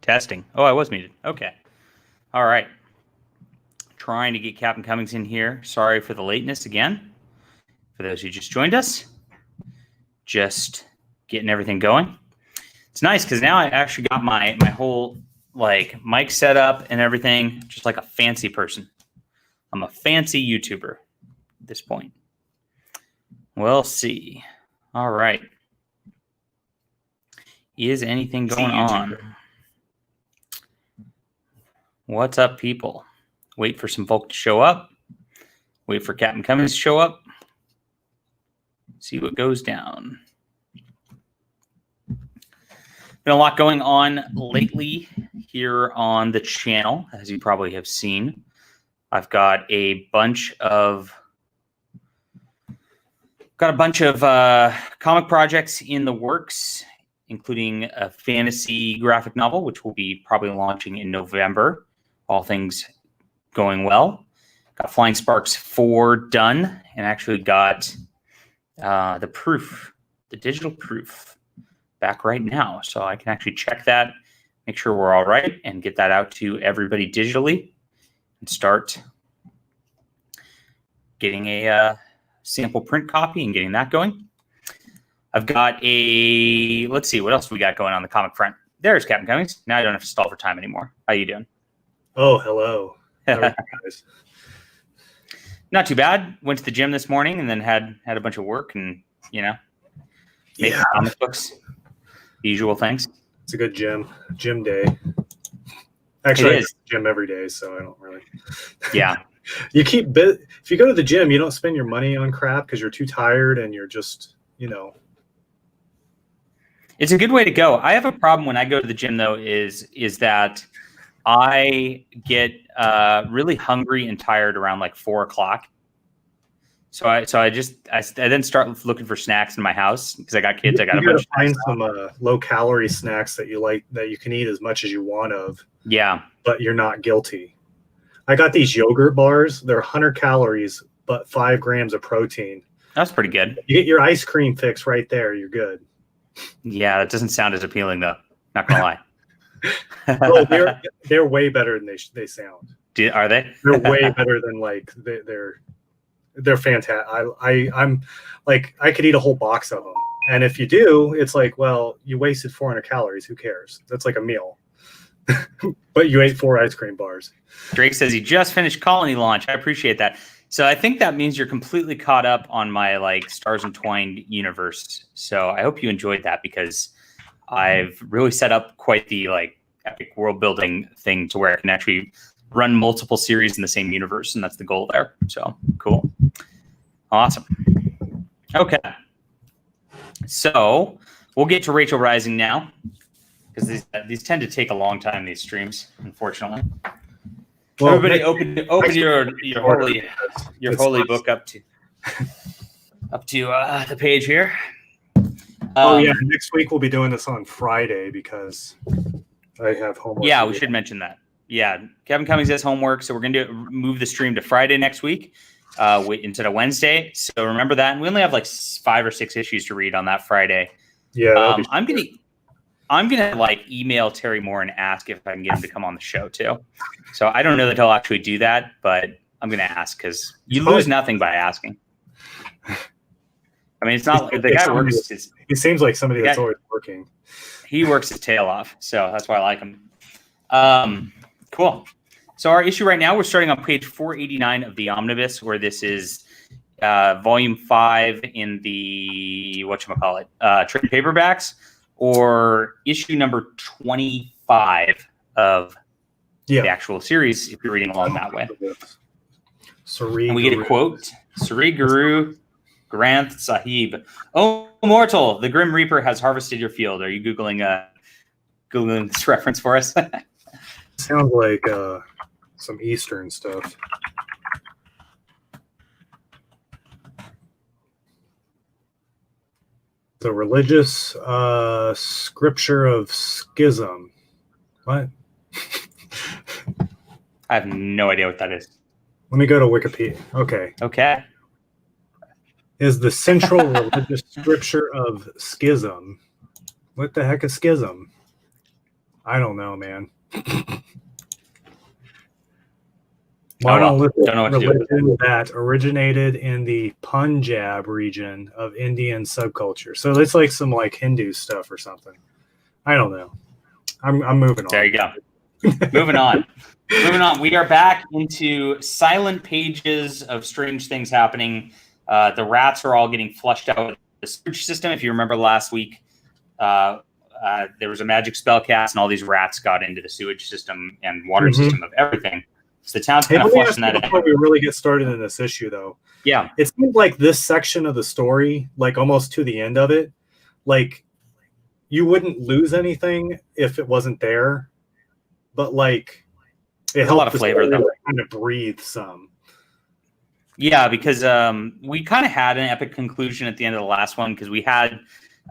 Testing. Oh, I was muted. Okay. All right. Trying to get Captain Cummings in here. Sorry for the lateness again. For those who just joined us, just getting everything going. It's nice because now I actually got my whole like mic set up and everything, just like a fancy person. I'm a fancy YouTuber at this point. We'll see. All right. Is anything going on? What's up, people? Wait for some folk to show up. Wait for Captain Cummings to show up. See what goes down. Been a lot going on lately here on the channel, as you probably have seen. I've got a bunch of comic projects in the works, including a fantasy graphic novel, which will be probably launching in November. All things going well. Got Flying Sparks 4 done, and actually got the proof, the digital proof, back right now. So I can actually check that, make sure we're all right, and get that out to everybody digitally, and start getting a sample print copy and getting that going. I've got a, let's see, what else we got going on the comic front? There's Captain Cummings. Now I don't have to stall for time anymore. How you doing? Oh, hello. How are you guys? Not too bad. Went to the gym this morning and then had a bunch of work and, make comic books. The usual things. It's a good gym day. Actually, I go to the gym every day, so I don't really. Yeah. If you go to the gym, you don't spend your money on crap because you're too tired and you're just, It's a good way to go. I have a problem when I go to the gym, though, is that I get really hungry and tired around like 4 o'clock. So I then start looking for snacks in my house because I got kids. I got a bunch of find some low calorie snacks that you like, that you can eat as much as you want of. Yeah. But you're not guilty. I got these yogurt bars. They're 100 calories, but 5 grams of protein. That's pretty good. You get your ice cream fix right there. You're good. Yeah, that doesn't sound as appealing, though. Not gonna lie. Oh, they're way better than they sound. Are they? They're way better than they're fantastic. I'm like, I could eat a whole box of them, and if you do, it's like, well, you wasted 400 calories. Who cares? That's like a meal. But you ate 4 ice cream bars. Drake says he just finished Colony launch. I appreciate that. So I think that means you're completely caught up on my Stars Entwined universe. So I hope you enjoyed that because I've really set up quite the epic world building thing to where I can actually run multiple series in the same universe, and that's the goal there. So cool. Awesome. Okay. So we'll get to Rachel Rising now because these tend to take a long time, these streams, unfortunately. Well, everybody open your holy book up to the page here. Oh yeah, next week we'll be doing this on Friday because I have homework. Yeah, we should mention that. Yeah, Kevin Cummings has homework, so we're going to move the stream to Friday next week instead of Wednesday. So remember that. And we only have 5 or 6 issues to read on that Friday. Yeah, I'm gonna email Terry Moore and ask if I can get him to come on the show too. So I don't know that he'll actually do that, but I'm gonna ask because you lose nothing by asking. I mean, it's not the guy works. He seems like somebody that's always working. He works his tail off, so that's why I like him. Cool. So our issue right now, we're starting on page 489 of the Omnibus, where this is volume 5 in the trade paperbacks, or issue number 25 of the actual series, if you're reading along that way. And we get a quote: Sri Guru Granth Sahib. Oh, mortal, the Grim Reaper has harvested your field. Are you Googling this reference for us? Sounds like some Eastern stuff. The religious scripture of schism. What? I have no idea what that is. Let me go to Wikipedia. Okay. Is the central religious scripture of schism. What the heck is schism? I don't know, man. Don't know what to do. Religion that originated in the Punjab region of Indian subculture. So it's like some like Hindu stuff or something. I don't know. I'm moving on. There you go. Moving on. Moving on. We are back into silent pages of strange things happening. The rats are all getting flushed out of the sewage system. If you remember last week, there was a magic spell cast, and all these rats got into the sewage system and water system of everything. So the town's kind of flushing that out. Before we really get started in this issue, though, yeah, it seems like this section of the story, like almost to the end of it, like you wouldn't lose anything if it wasn't there, but like it helped a lot of flavor though. Kind of breathe some. Yeah, because we kind of had an epic conclusion at the end of the last one because we had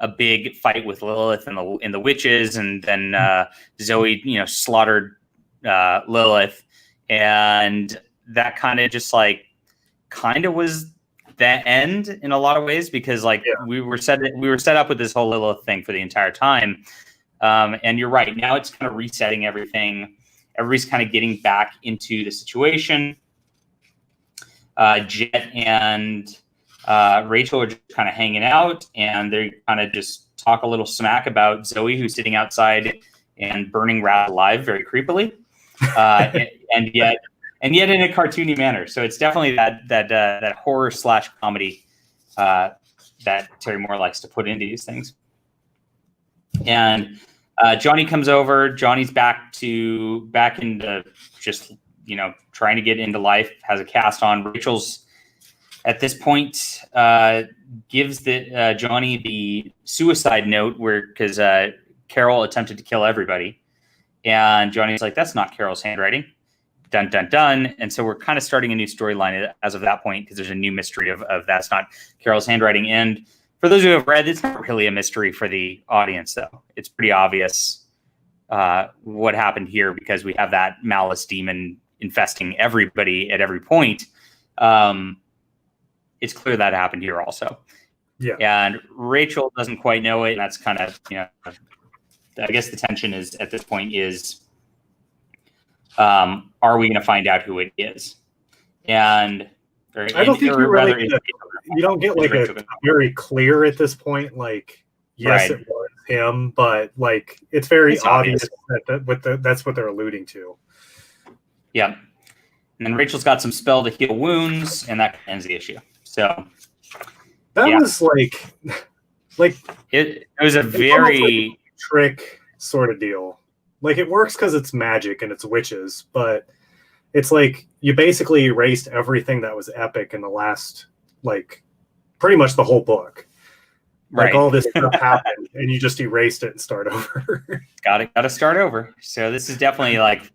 a big fight with Lilith and the witches, and then Zoe, slaughtered Lilith, and that kind of just like was the end in a lot of ways because we were set up with this whole Lilith thing for the entire time, and you're right. Now it's kind of resetting everything. Everybody's kind of getting back into the situation. Jet and Rachel are just kind of hanging out, and they kind of just talk a little smack about Zoe, who's sitting outside and burning rat alive very creepily, and yet in a cartoony manner. So it's definitely that horror / comedy that Terry Moore likes to put into these things. And Johnny comes over. Johnny's back into just trying to get into life. Has a cast on. Rachel's at this point gives Johnny the suicide note because Carol attempted to kill everybody, and Johnny's like, "That's not Carol's handwriting." Dun dun dun. And so we're kind of starting a new storyline as of that point because there's a new mystery of that's not Carol's handwriting. And for those who have read, it's not really a mystery for the audience, though. It's pretty obvious what happened here because we have that malice demon infesting everybody at every point. It's clear that happened here also. Yeah. And Rachel doesn't quite know it. And that's kind of, I guess the tension is at this point is, are we going to find out who it is? And I don't think you don't get like a very clear at this point. Like, yes, right. It was him, but like it's very obvious that's what they're alluding to. Yeah. And then Rachel's got some spell to heal wounds, and that ends the issue. So that was like it was a very like a trick sort of deal. Like it works because it's magic and it's witches, but it's like you basically erased everything that was epic in the last, like pretty much the whole book. Like right. All this stuff happened and you just erased it and start over. Got to start over. So this is definitely like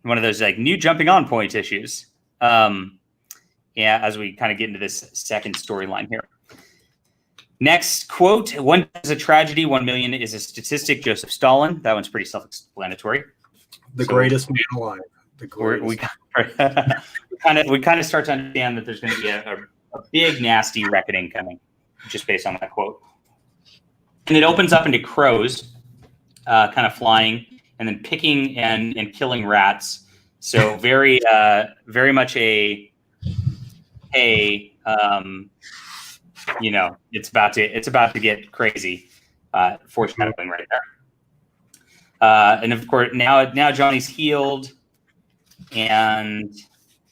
one of those like new jumping on point issues. As we kind of get into this second storyline here. Next quote, 1 is a tragedy, 1 million is a statistic, Joseph Stalin. That one's pretty self-explanatory. The greatest man alive. We kind of start to understand that there's going to be a big, nasty reckoning coming, just based on that quote. And it opens up into crows kind of flying and then picking and killing rats. So very much it's about to get crazy. Foreshadowing right there. And of course now Johnny's healed, and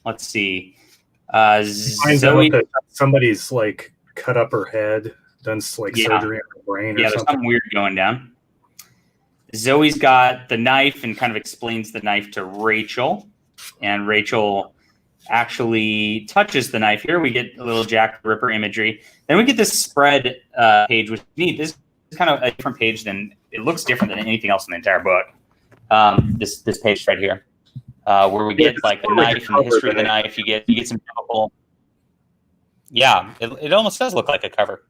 let's see. Zoe, somebody's like cut up her head, done like surgery on her brain. Yeah, there's something weird going down. Zoe's got the knife and kind of explains the knife to Rachel, and Rachel actually touches the knife. Here we get a little Jack the Ripper imagery. Then we get this spread page, which is neat. This is kind of a different page than it looks different than anything else in the entire book. This page right here, where we get like the knife and the history of the knife. You get some biblical. Yeah, it almost does look like a cover.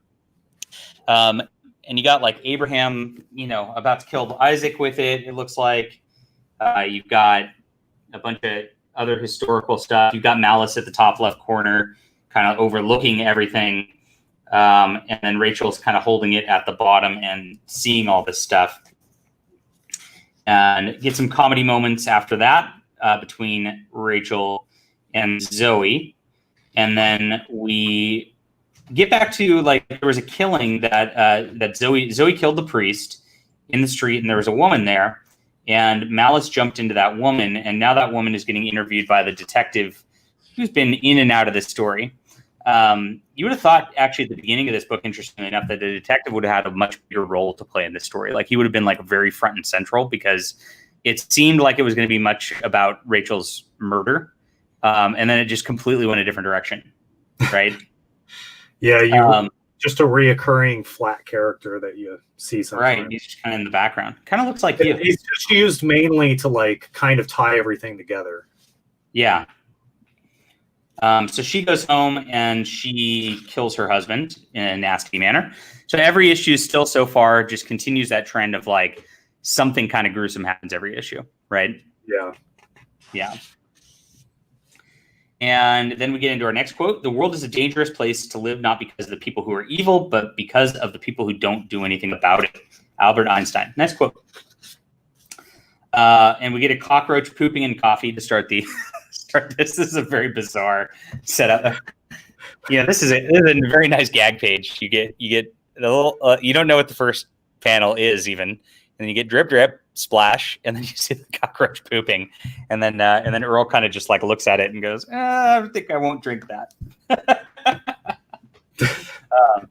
And you got like Abraham, about to kill Isaac with it. It looks like you've got a bunch of other historical stuff. You've got Malice at the top left corner, kind of overlooking everything. And then Rachel's kind of holding it at the bottom and seeing all this stuff. and get some comedy moments after that between Rachel and Zoe. And then we get back to like there was a killing that Zoe killed the priest in the street, and there was a woman there, and Malice jumped into that woman, and now that woman is getting interviewed by the detective who's been in and out of this story. You would have thought, actually, at the beginning of this book, interestingly enough, that the detective would have had a much bigger role to play in this story. Like, he would have been like very front and central, because it seemed like it was going to be much about Rachel's murder, and then it just completely went a different direction, right? Yeah, just a reoccurring flat character that you see sometimes. Right, he's just kind of in the background. Kind of looks like you. He's just used mainly to like kind of tie everything together. Yeah. So she goes home and she kills her husband in a nasty manner. So every issue still so far just continues that trend of like something kind of gruesome happens every issue, right? Yeah. Yeah. And then we get into our next quote. The world is a dangerous place to live, not because of the people who are evil, but because of the people who don't do anything about it. Albert Einstein. Next quote. And we get a cockroach pooping in coffee to start the... This is a very bizarre setup. Yeah, this is a very nice gag page. You get a little. You don't know what the first panel is even, and then you get drip drip splash, and then you see the cockroach pooping, and then Earl kind of just like looks at it and goes, "I think I won't drink that."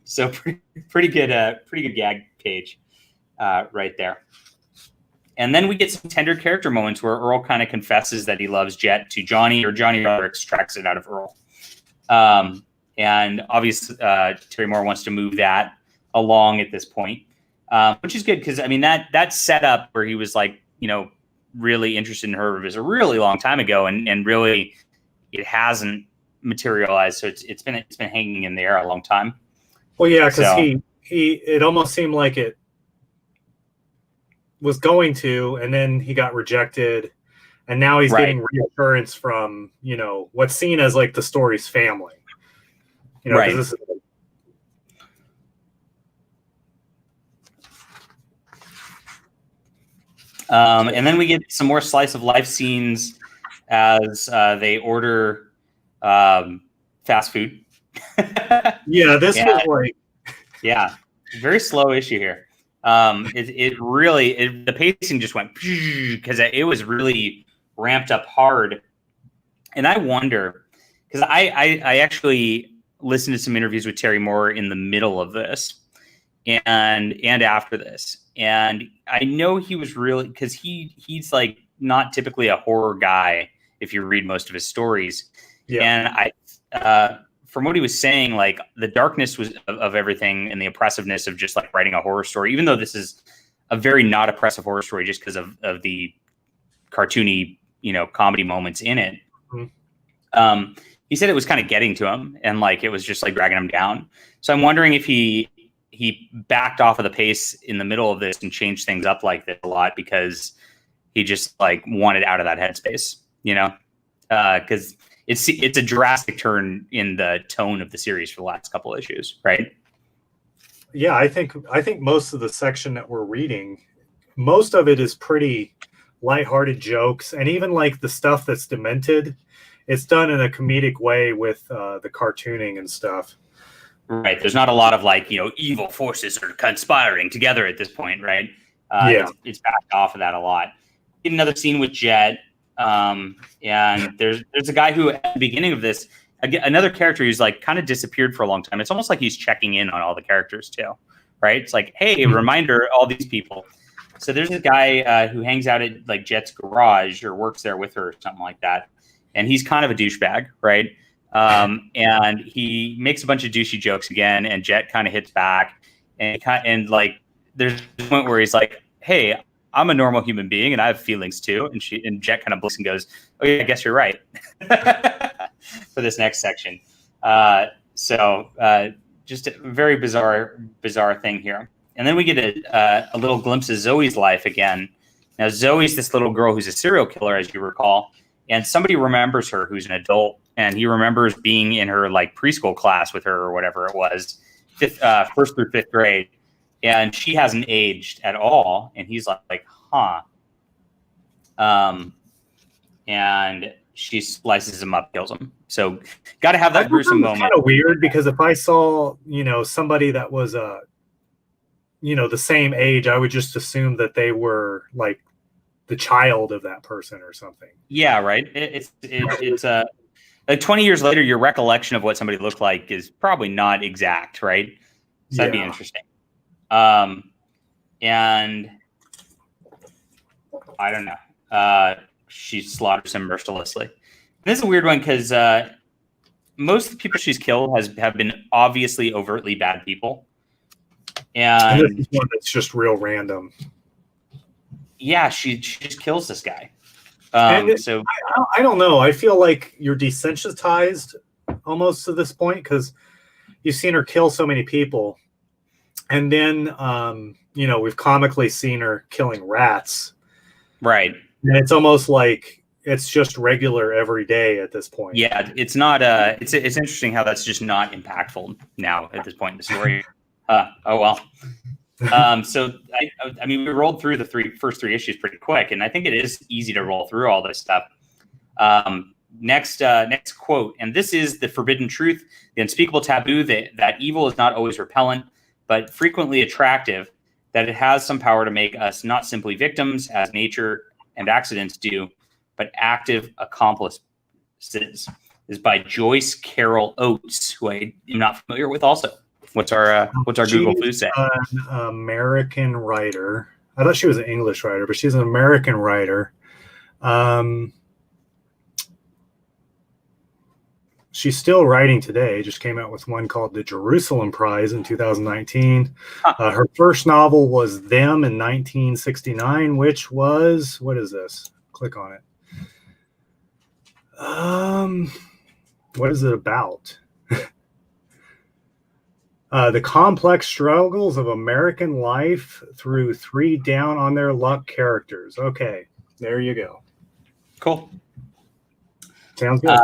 So pretty good gag page right there. And then we get some tender character moments where Earl kind of confesses that he loves Jet to Johnny, or Johnny rather extracts it out of Earl. And obviously, Terry Moore wants to move that along at this point, which is good because, I mean, that setup where he was like, really interested in her was a really long time ago, and really it hasn't materialized. So it's been hanging in the air a long time. Well, yeah, because it almost seemed like it was going to, and then he got rejected, and now he's getting reassurance from what's seen as like the story's family. Right. This is, and then we get some more slice of life scenes as they order fast food. Yeah, this was like very slow issue here. The pacing just went because it was really ramped up hard. And I wonder, because I actually listened to some interviews with Terry Moore in the middle of this and after this. And I know he was really, because he's like not typically a horror guy if you read most of his stories. Yeah. And from what he was saying, like the darkness of everything and the oppressiveness of just like writing a horror story, even though this is a very not oppressive horror story just because of the cartoony, comedy moments in it. Mm-hmm. He said it was kind of getting to him and like it was just like dragging him down. So I'm wondering if he backed off of the pace in the middle of this and changed things up like this a lot because he just like wanted out of that headspace, because it's a drastic turn in the tone of the series for the last couple issues, right? Yeah, I think most of the section that we're reading, most of it is pretty lighthearted jokes, and even like the stuff that's demented, it's done in a comedic way with the cartooning and stuff. Right. There's not a lot of like, evil forces are conspiring together at this point, right? It's backed off of that a lot. Get another scene with Jet. And there's a guy who at the beginning of this, another character who's like kind of disappeared for a long time. It's almost like he's checking in on all the characters too, right? It's like, hey, reminder, all these people. So there's a guy who hangs out at like Jet's garage or works there with her or something like that. And he's kind of a douchebag, right? And he makes a bunch of douchey jokes again, and Jet kind of hits back, and like there's a point where he's like, hey, I'm a normal human being and I have feelings too. And Jet kind of blinks and goes, oh yeah, I guess you're right. For this next section. So just a very bizarre thing here. And then we get a little glimpse of Zoe's life again. Now Zoe's this little girl who's a serial killer, as you recall, and somebody remembers her who's an adult, and he remembers being in her like preschool class with her or whatever it was, first through fifth grade. And she hasn't aged at all. And he's like, huh. And she slices him up, kills him. So got to have that gruesome moment. Kind of weird, because if I saw, somebody that was the same age, I would just assume that they were like the child of that person or something. Yeah, right. It's like 20 years later, your recollection of what somebody looked like is probably not exact, right? So that'd be interesting. And I don't know. She slaughters him mercilessly. This is a weird one because most of the people she's killed have been obviously overtly bad people. And this is one that's just real random. Yeah, she just kills this guy. So I don't know. I feel like you're desensitized almost to this point, because you've seen her kill so many people, and then we've comically seen her killing rats. Right. And it's almost like it's just regular every day at this point. Yeah, it's not. It's interesting how that's just not impactful now at this point in the story. Oh well. So I mean, we rolled through the first three issues pretty quick, and I think it is easy to roll through all this stuff. Next quote, and this is the forbidden truth, the unspeakable taboo that evil is not always repellent, but frequently attractive. That it has some power to make us not simply victims, as nature and accidents do, but active accomplices. This is by Joyce Carol Oates, who I am not familiar with. Also, what's our Google Flu say? An American writer. I thought she was an English writer, but she's an American writer. She's still writing today. Just came out with one called The Jerusalem Prize in 2019. Her first novel was Them in 1969, which was, what is this? Click on it. What is it about? The complex struggles of American life through three down on their luck characters. Okay, there you go. Cool. Sounds good.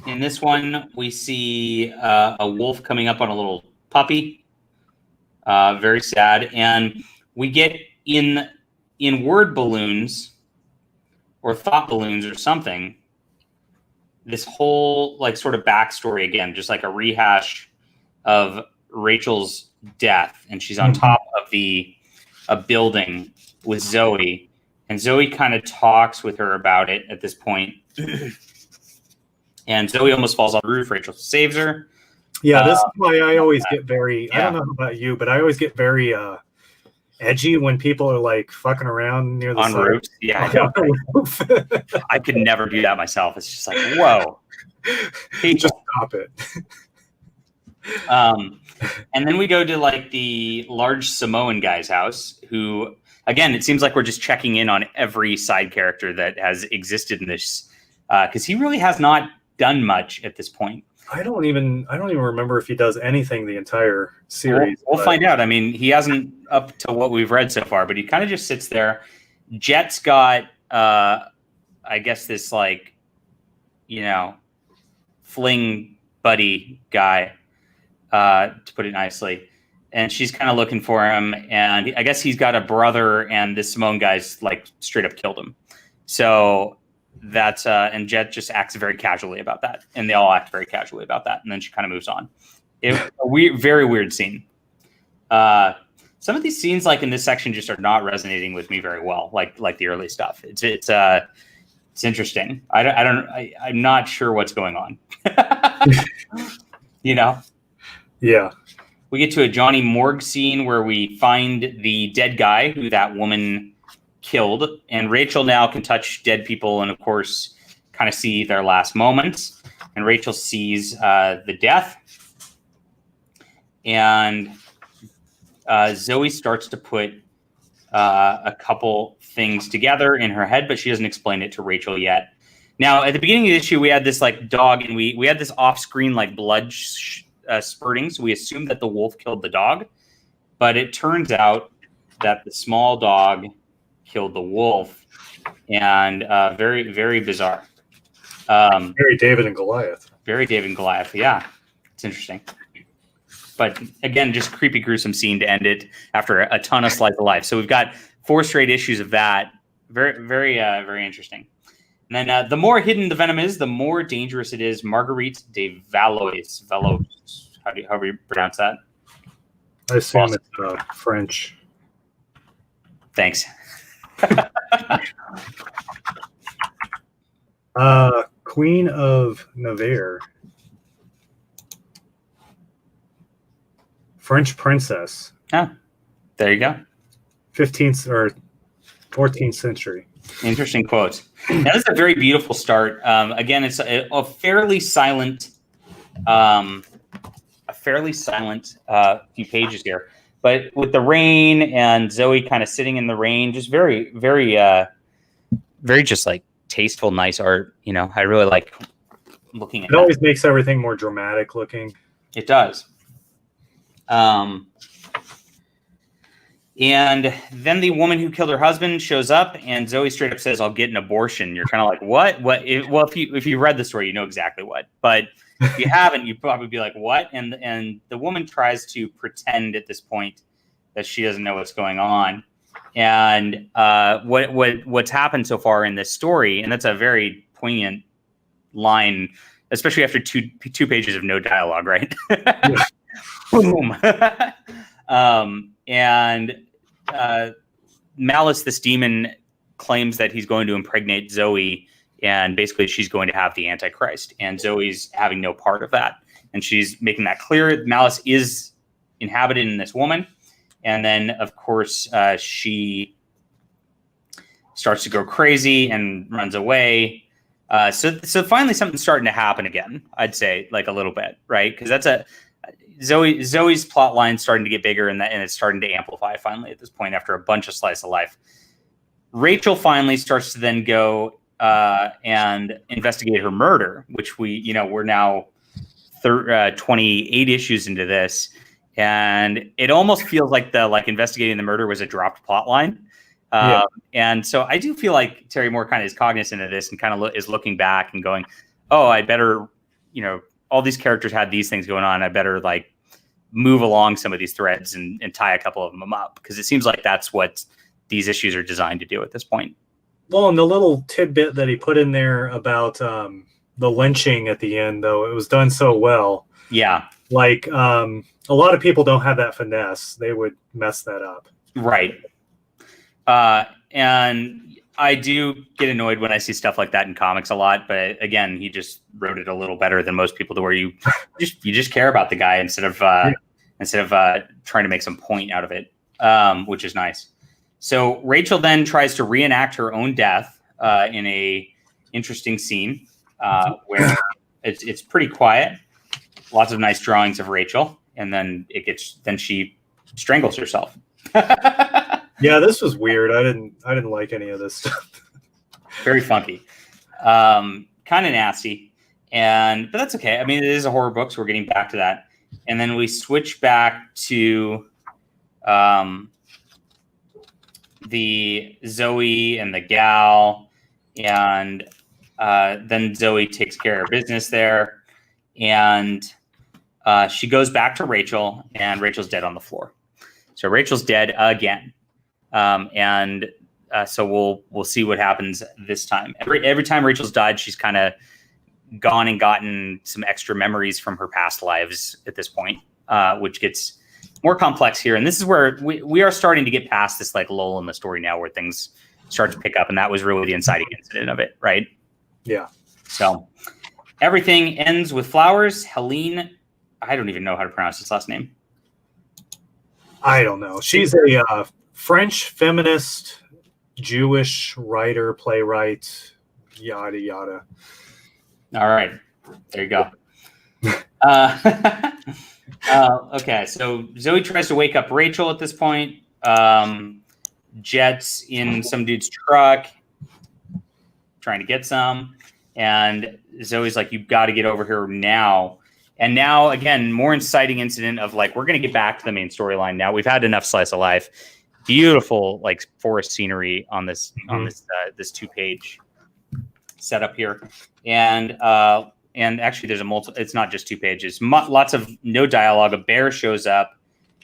In this one, we see a wolf coming up on a little puppy. Very sad. And we get in word balloons or thought balloons or something, this whole like sort of backstory again, just like a rehash of Rachel's death. And she's on top of a building with Zoe. And Zoe kind of talks with her about it at this point. And Zoe almost falls off the roof. Rachel saves her. Yeah, this is why I always get very, I don't know about you, but I always get very edgy when people are like fucking around near the roofs. Yeah, I could never do that myself. It's just like, whoa. Just stop it. And then we go to like the large Samoan guy's house, who, again, it seems like we're just checking in on every side character that has existed in this, because he really has not done much at this point. I don't even remember if he does anything the entire series. We'll find out. I mean, he hasn't up to what we've read so far, but he kind of just sits there. Jet's got, I guess, this like, fling buddy guy, to put it nicely. And she's kind of looking for him. And I guess he's got a brother, and this Simone guy's like straight up killed him. So that's, and Jet just acts very casually about that. And they all act very casually about that. And then she kind of moves on. Very weird scene. Some of these scenes, like in this section, just are not resonating with me very well. Like the early stuff. It's interesting. I'm not sure what's going on. Yeah. We get to a Johnny Morgue scene where we find the dead guy who that woman killed, and Rachel now can touch dead people and, of course, kind of see their last moments. And Rachel sees the death, and Zoe starts to put a couple things together in her head, but she doesn't explain it to Rachel yet. Now, at the beginning of the issue, we had this like dog, and we had this off-screen like blood spurting, so we assumed that the wolf killed the dog, but it turns out that the small dog killed the wolf, and very, very bizarre. Very David and Goliath. Very David and Goliath, yeah. It's interesting. But again, just creepy, gruesome scene to end it after a ton of slice of life. So we've got 4 straight issues of that. very interesting. And then the more hidden the venom is, the more dangerous it is. Marguerite de Valois. However you pronounce that. I assume it's French. Thanks. Queen of Navarre. French princess. Oh, there you go. 15th or 14th century. Interesting quote. That is a very beautiful start. Again, it's a fairly silent, few pages here, but with the rain and Zoe kind of sitting in the rain, just very, just like tasteful, nice art. You know, I really like looking at it. It always makes everything more dramatic looking. It does. And then the woman who killed her husband shows up, and Zoe straight up says, "I'll get an abortion." You're kind of like, "What? What?" Well, if you read the story, you know exactly what. But if you haven't, you'd probably be like, "What?" And the woman tries to pretend at this point that she doesn't know what's going on. And what's happened so far in this story, and that's a very poignant line, especially after two pages of no dialogue, right? Boom. And Malice, this demon, claims that he's going to impregnate Zoe, and basically she's going to have the Antichrist, and Zoe's having no part of that. And she's making that clear. Malice is inhabited in this woman. And then, of course, she starts to go crazy and runs away. So finally something's starting to happen again, I'd say, like a little bit, right? Because that's Zoe's plot line starting to get bigger, and it's starting to amplify finally at this point after a bunch of slice of life. Rachel finally starts to then go and investigate her murder, which we're now 28 issues into this, and it almost feels like investigating the murder was a dropped plot line. And so I do feel like Terry Moore kind of is cognizant of this and kind of is looking back and going, "Oh, I better, all these characters had these things going on. I better move along some of these threads and tie a couple of them up," because it seems like that's what these issues are designed to do at this point. Well, and the little tidbit that he put in there about the lynching at the end, though, it was done so well. Yeah. A lot of people don't have that finesse. They would mess that up. Right. And I do get annoyed when I see stuff like that in comics a lot, but again, he just wrote it a little better than most people, to where you just care about the guy instead of trying to make some point out of it, which is nice. So Rachel then tries to reenact her own death in a interesting scene where it's pretty quiet, lots of nice drawings of Rachel, and then she strangles herself. Yeah, this was weird. I didn't like any of this stuff. Very funky, kind of nasty, but that's okay. I mean, it is a horror book, so we're getting back to that. And then we switch back to the Zoe and the gal, and then Zoe takes care of business there, and she goes back to Rachel, and Rachel's dead on the floor. So Rachel's dead again. So we'll see what happens this time. Every time Rachel's died, she's kind of gone and gotten some extra memories from her past lives at this point, which gets more complex here. And this is where we are starting to get past this lull in the story now, where things start to pick up. And that was really the inciting incident of it, right? Yeah. So everything ends with flowers. Helene, I don't even know how to pronounce his last name. I don't know. She's a French feminist, Jewish writer, playwright, yada, yada. All right. There you go. Okay, so Zoe tries to wake up Rachel at this point. Jet's in some dude's truck trying to get some. And Zoe's like, "You've got to get over here now." And now, again, more inciting incident of we're going to get back to the main storyline now. We've had enough slice of life. Beautiful forest scenery on this this 2-page setup here, and actually there's it's not just 2 pages, lots of no dialogue. A bear shows up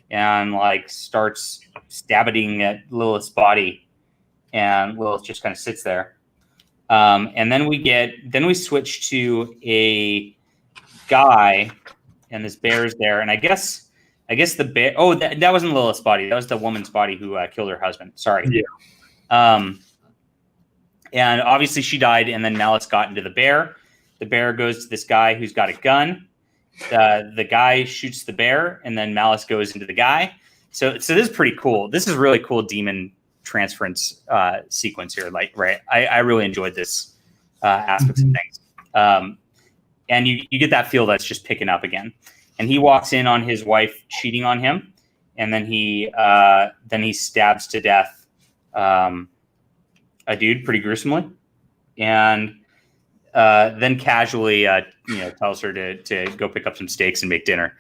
and starts stabbing at Lilith's body, and Lilith just kind of sits there. And then we switch to a guy, and this bear's there, and I guess the bear. Oh, that wasn't Lilith's body. That was the woman's body who killed her husband. Sorry. Yeah. And obviously she died, and then Malice got into the bear. The bear goes to this guy who's got a gun. The guy shoots the bear, and then Malice goes into the guy. So this is pretty cool. This is really cool demon transference sequence here. Like, right, I really enjoyed this aspects of things. And you get that feel that's just picking up again. And he walks in on his wife cheating on him, and then he stabs to death a dude pretty gruesomely, and then casually tells her to go pick up some steaks and make dinner.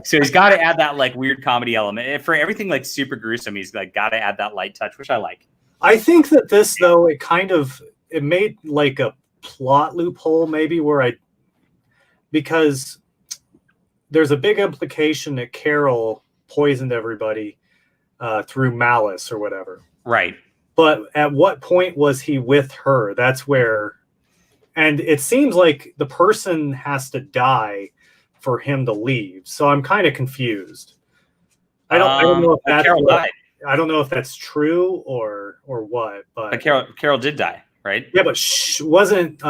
So he's got to add that like weird comedy element for everything like super gruesome. He's like got to add that light touch, which I like. I think that this though it made like a plot loophole maybe because there's a big implication that Carol poisoned everybody through malice or whatever. Right. But at what point was he with her? That's where, and it seems like the person has to die for him to leave. So I'm kind of confused. I don't know if that's Carol died. I don't know if that's true or what. But Carol did die, right? Yeah, but wasn't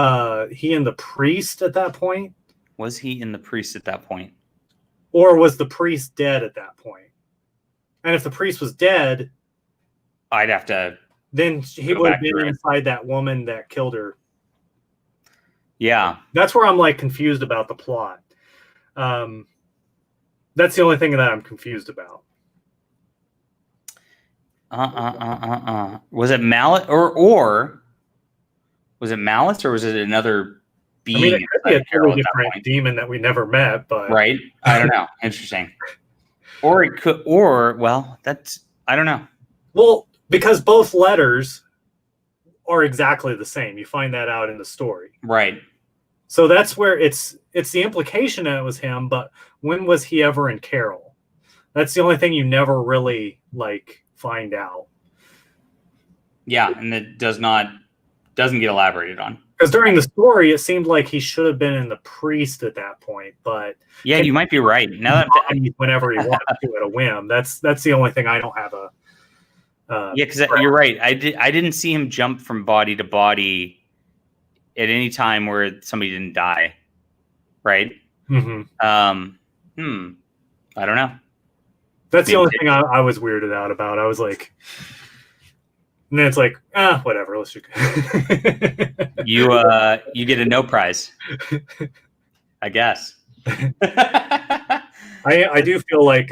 he in the priest at that point? Was he in the priest at that point? Or was the priest dead at that point? And if the priest was dead, I'd have to. Then he would have been inside that woman that killed her. Yeah. That's where I'm like confused about the plot. That's the only thing that I'm confused about. Was it Malice or was it Malice or was it another being? I mean, it could be a totally different demon that we never met, but right. I don't know. Interesting. Or it could, I don't know. Well, because both letters are exactly the same. You find that out in the story. Right. So that's where it's the implication that it was him, but when was he ever in Carol? That's the only thing you never really like find out. Yeah, and it doesn't get elaborated on. Because during the story, it seemed like he should have been in the priest at that point, but yeah, you might be right. Now that whenever he wanted to at a whim, that's the only thing I don't have a. Yeah, because you're right. I didn't see him jump from body to body at any time where somebody didn't die, right? Mm-hmm. I don't know. That's the only thing I was weirded out about. I was like, and then it's like, whatever. Let's just. You get a no prize, I guess. I do feel like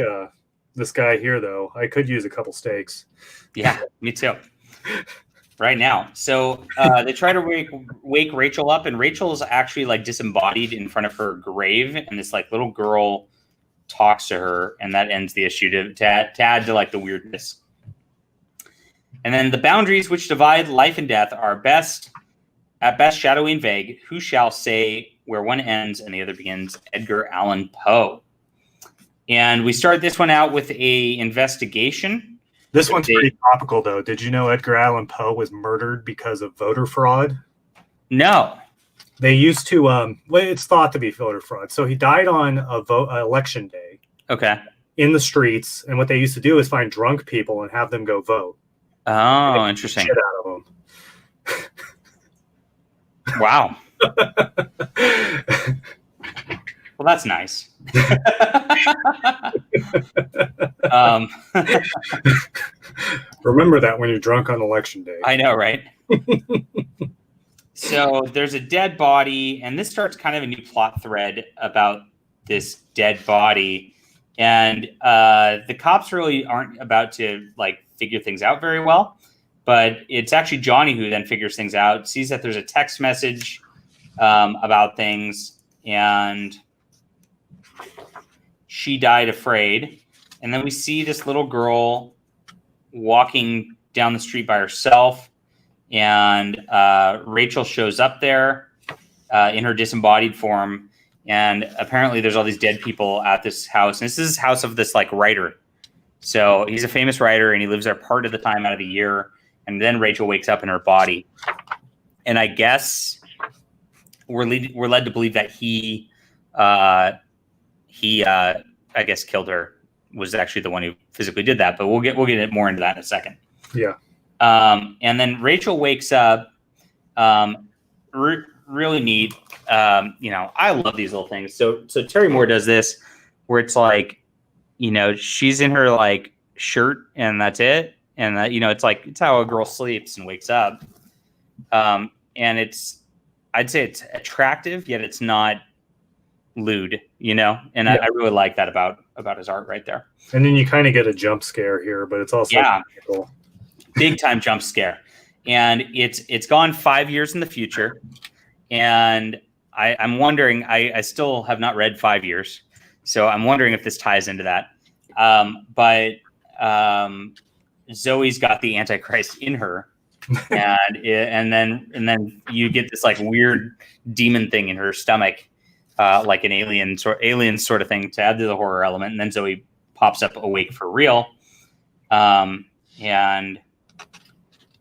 this guy here though. I could use a couple steaks. Yeah, me too. Right now. So they try to wake Rachel up, and Rachel's actually like disembodied in front of her grave, and this like little girl talks to her, and that ends the issue to add to like the weirdness. And then the boundaries which divide life and death are at best shadowy and vague. Who shall say where one ends and the other begins? Edgar Allan Poe. And we start this one out with a investigation. This one's pretty topical, though. Did you know Edgar Allan Poe was murdered because of voter fraud? No. They used to, it's thought to be voter fraud. So he died on election day. Okay. In the streets. And what they used to do is find drunk people and have them go vote. Oh, interesting. Shit out of them. Wow. Well, that's nice. Remember that when you're drunk on election day. I know, right? So there's a dead body, and this starts kind of a new plot thread about this dead body. And the cops really aren't about to like figure things out very well. But it's actually Johnny who then figures things out, sees that there's a text message about things, and she died afraid. And then we see this little girl walking down the street by herself, and Rachel shows up there in her disembodied form. And apparently there's all these dead people at this house. And this is the house of this like writer So he's a famous writer, and he lives there part of the time out of the year. And then Rachel wakes up in her body, and I guess we're led to believe that he I guess killed her, was actually the one who physically did that. But we'll get more into that in a second. Yeah. And then Rachel wakes up. Really neat. I love these little things. So Terry Moore does this where it's like, she's in her like shirt and that's it. And that, it's how a girl sleeps and wakes up. And I'd say it's attractive, yet it's not lewd, and I really like that about his art right there. And then you kind of get a jump scare here, but it's also cool. Big time jump scare. And it's gone 5 years in the future. And I'm wondering, I still have not read 5 years. So I'm wondering if this ties into that. But Zoe's got the Antichrist in her. and then you get this like weird demon thing in her stomach, like an alien sort of thing to add to the horror element. And then Zoe pops up awake for real. And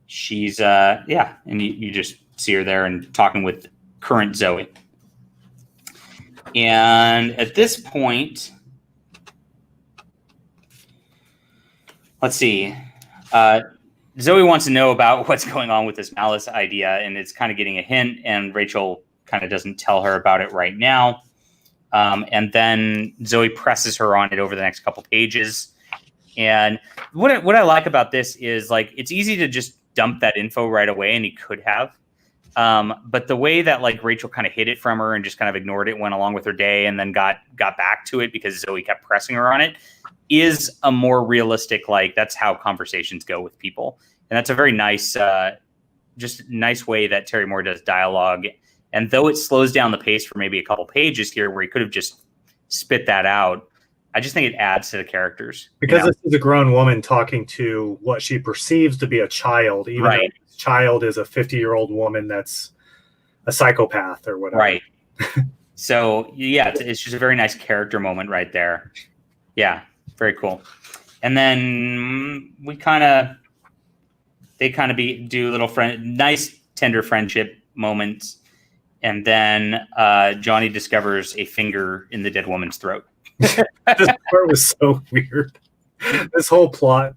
she's and you just see her there and talking with current Zoe. And at this point, let's see. Zoe wants to know about what's going on with this malice idea, and it's kind of getting a hint, and Rachel kind of doesn't tell her about it right now. And then Zoe presses her on it over the next couple pages. And what I like about this is, like, it's easy to just dump that info right away, and he could have. But the way that, like, Rachel kind of hid it from her and just kind of ignored it, went along with her day, and then got back to it because Zoe kept pressing her on it, is a more realistic, like, that's how conversations go with people. And that's a very nice, just nice way that Terry Moore does dialogue. And though it slows down the pace for maybe a couple pages here where he could have just spit that out, I just think it adds to the characters. Because this is a grown woman talking to what she perceives to be a child, even though this child is a 50-year-old woman that's a psychopath or whatever. Right. So, yeah, it's just a very nice character moment right there. Yeah, very cool. And then they kind of do little nice, tender friendship moments. And then Johnny discovers a finger in the dead woman's throat. This part was so weird. This whole plot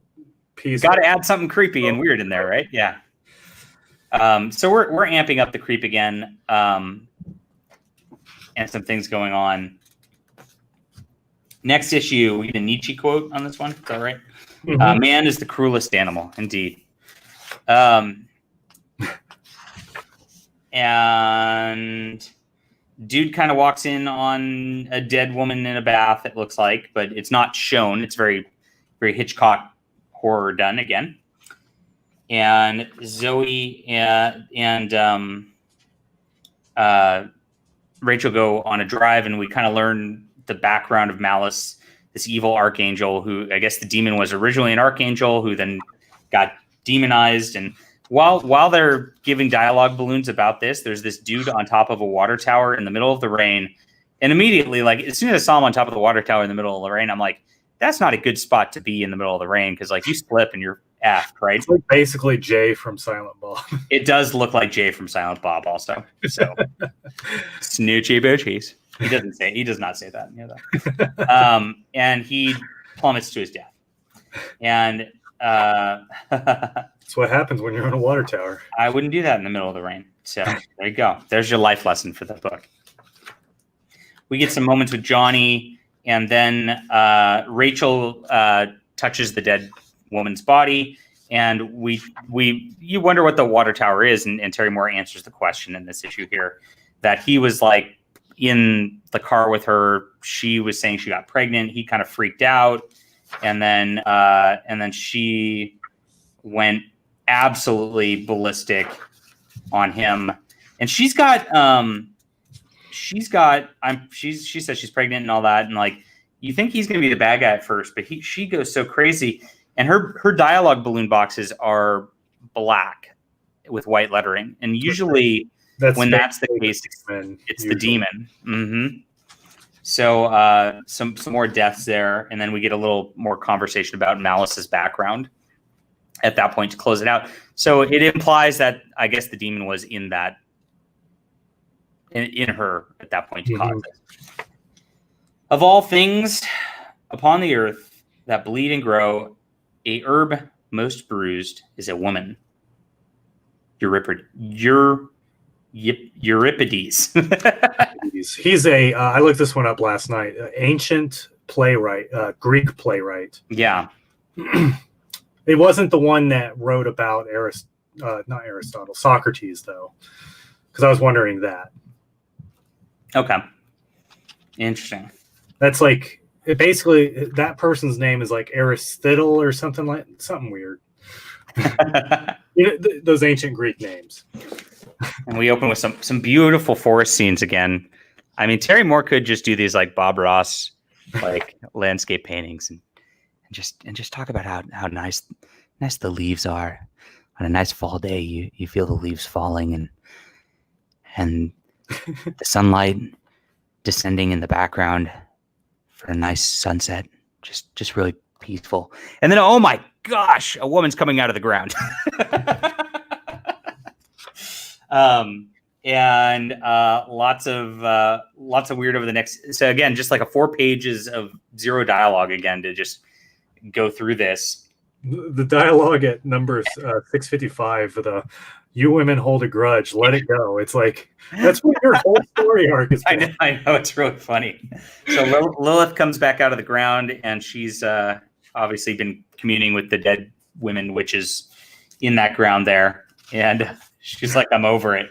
piece. Got to add something creepy and weird in there, right? Yeah. So we're amping up the creep again, and some things going on. Next issue, we get a Nietzsche quote on this one. Is that right? Mm-hmm. Man is the cruelest animal, indeed. And dude kind of walks in on a dead woman in a bath, it looks like, but it's not shown. It's very, very Hitchcock horror done again. And Zoe and Rachel go on a drive, and we kind of learn the background of Malice, this evil archangel who, I guess the demon was originally an archangel who then got demonized. And while they're giving dialogue balloons about this, there's this dude on top of a water tower in the middle of the rain. And immediately, like, as soon as I saw him on top of the water tower in the middle of the rain, I'm like, that's not a good spot to be in the middle of the rain, because, like, you slip and you're effed, right? It's like basically Jay from Silent Bob. It does look like Jay from Silent Bob also. So snoochy boochies. He does not say that. You know that. And he plummets to his death. And that's what happens when you're on a water tower. I wouldn't do that in the middle of the rain. So there you go. There's your life lesson for the book. We get some moments with Johnny, and then Rachel touches the dead woman's body, and you wonder what the water tower is, and Terry Moore answers the question in this issue here, that he was like in the car with her. She was saying she got pregnant. He kind of freaked out, and then she went absolutely ballistic on him. And she says she's pregnant and all that, and like you think he's gonna be the bad guy at first, but she goes so crazy. And her dialogue balloon boxes are black with white lettering, and usually that's the case, it's the demon. Mm-hmm. So some more deaths there, and then we get a little more conversation about Malice's background at that point to close it out. So it implies that I guess the demon was in that in her at that point to cause it. Of all things upon the earth that bleed and grow, a herb most bruised is a woman. Euripides. He's a. I looked this one up last night. Ancient playwright, Greek playwright. Yeah. It wasn't the one that wrote about not Aristotle, Socrates, though, because I was wondering that. Okay. Interesting. That's like basically that person's name is like Aristotle or something weird. Those ancient Greek names. And we open with some beautiful forest scenes again. I mean, Terry Moore could just do these like Bob Ross like landscape paintings and just talk about how nice the leaves are. On a nice fall day, you feel the leaves falling and the sunlight descending in the background for a nice sunset. Just really peaceful. And then, oh my gosh, a woman's coming out of the ground. And lots of weird over the next. So again, just like 4 pages of zero dialogue again to just go through this. The dialogue at number 655 for the "You women hold a grudge, let it go." It's like that's what your whole story arc is. I know it's really funny. So Lilith comes back out of the ground, and she's obviously been communing with the dead women witches in that ground there, and she's like, "I'm over it."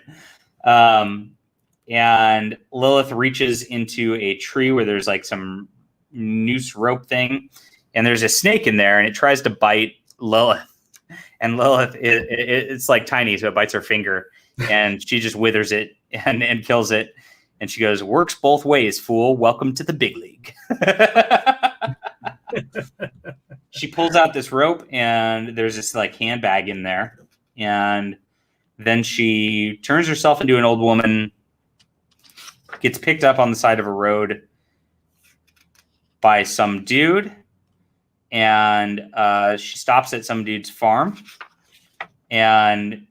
And Lilith reaches into a tree where there's like some noose rope thing, and there's a snake in there, and it tries to bite Lilith. And Lilith, it's like tiny, so it bites her finger, and she just withers it and kills it. And she goes, "Works both ways, fool. Welcome to the big league." She pulls out this rope, and there's this like handbag in there, and then she turns herself into an old woman, gets picked up on the side of a road by some dude, and she stops at some dude's farm, and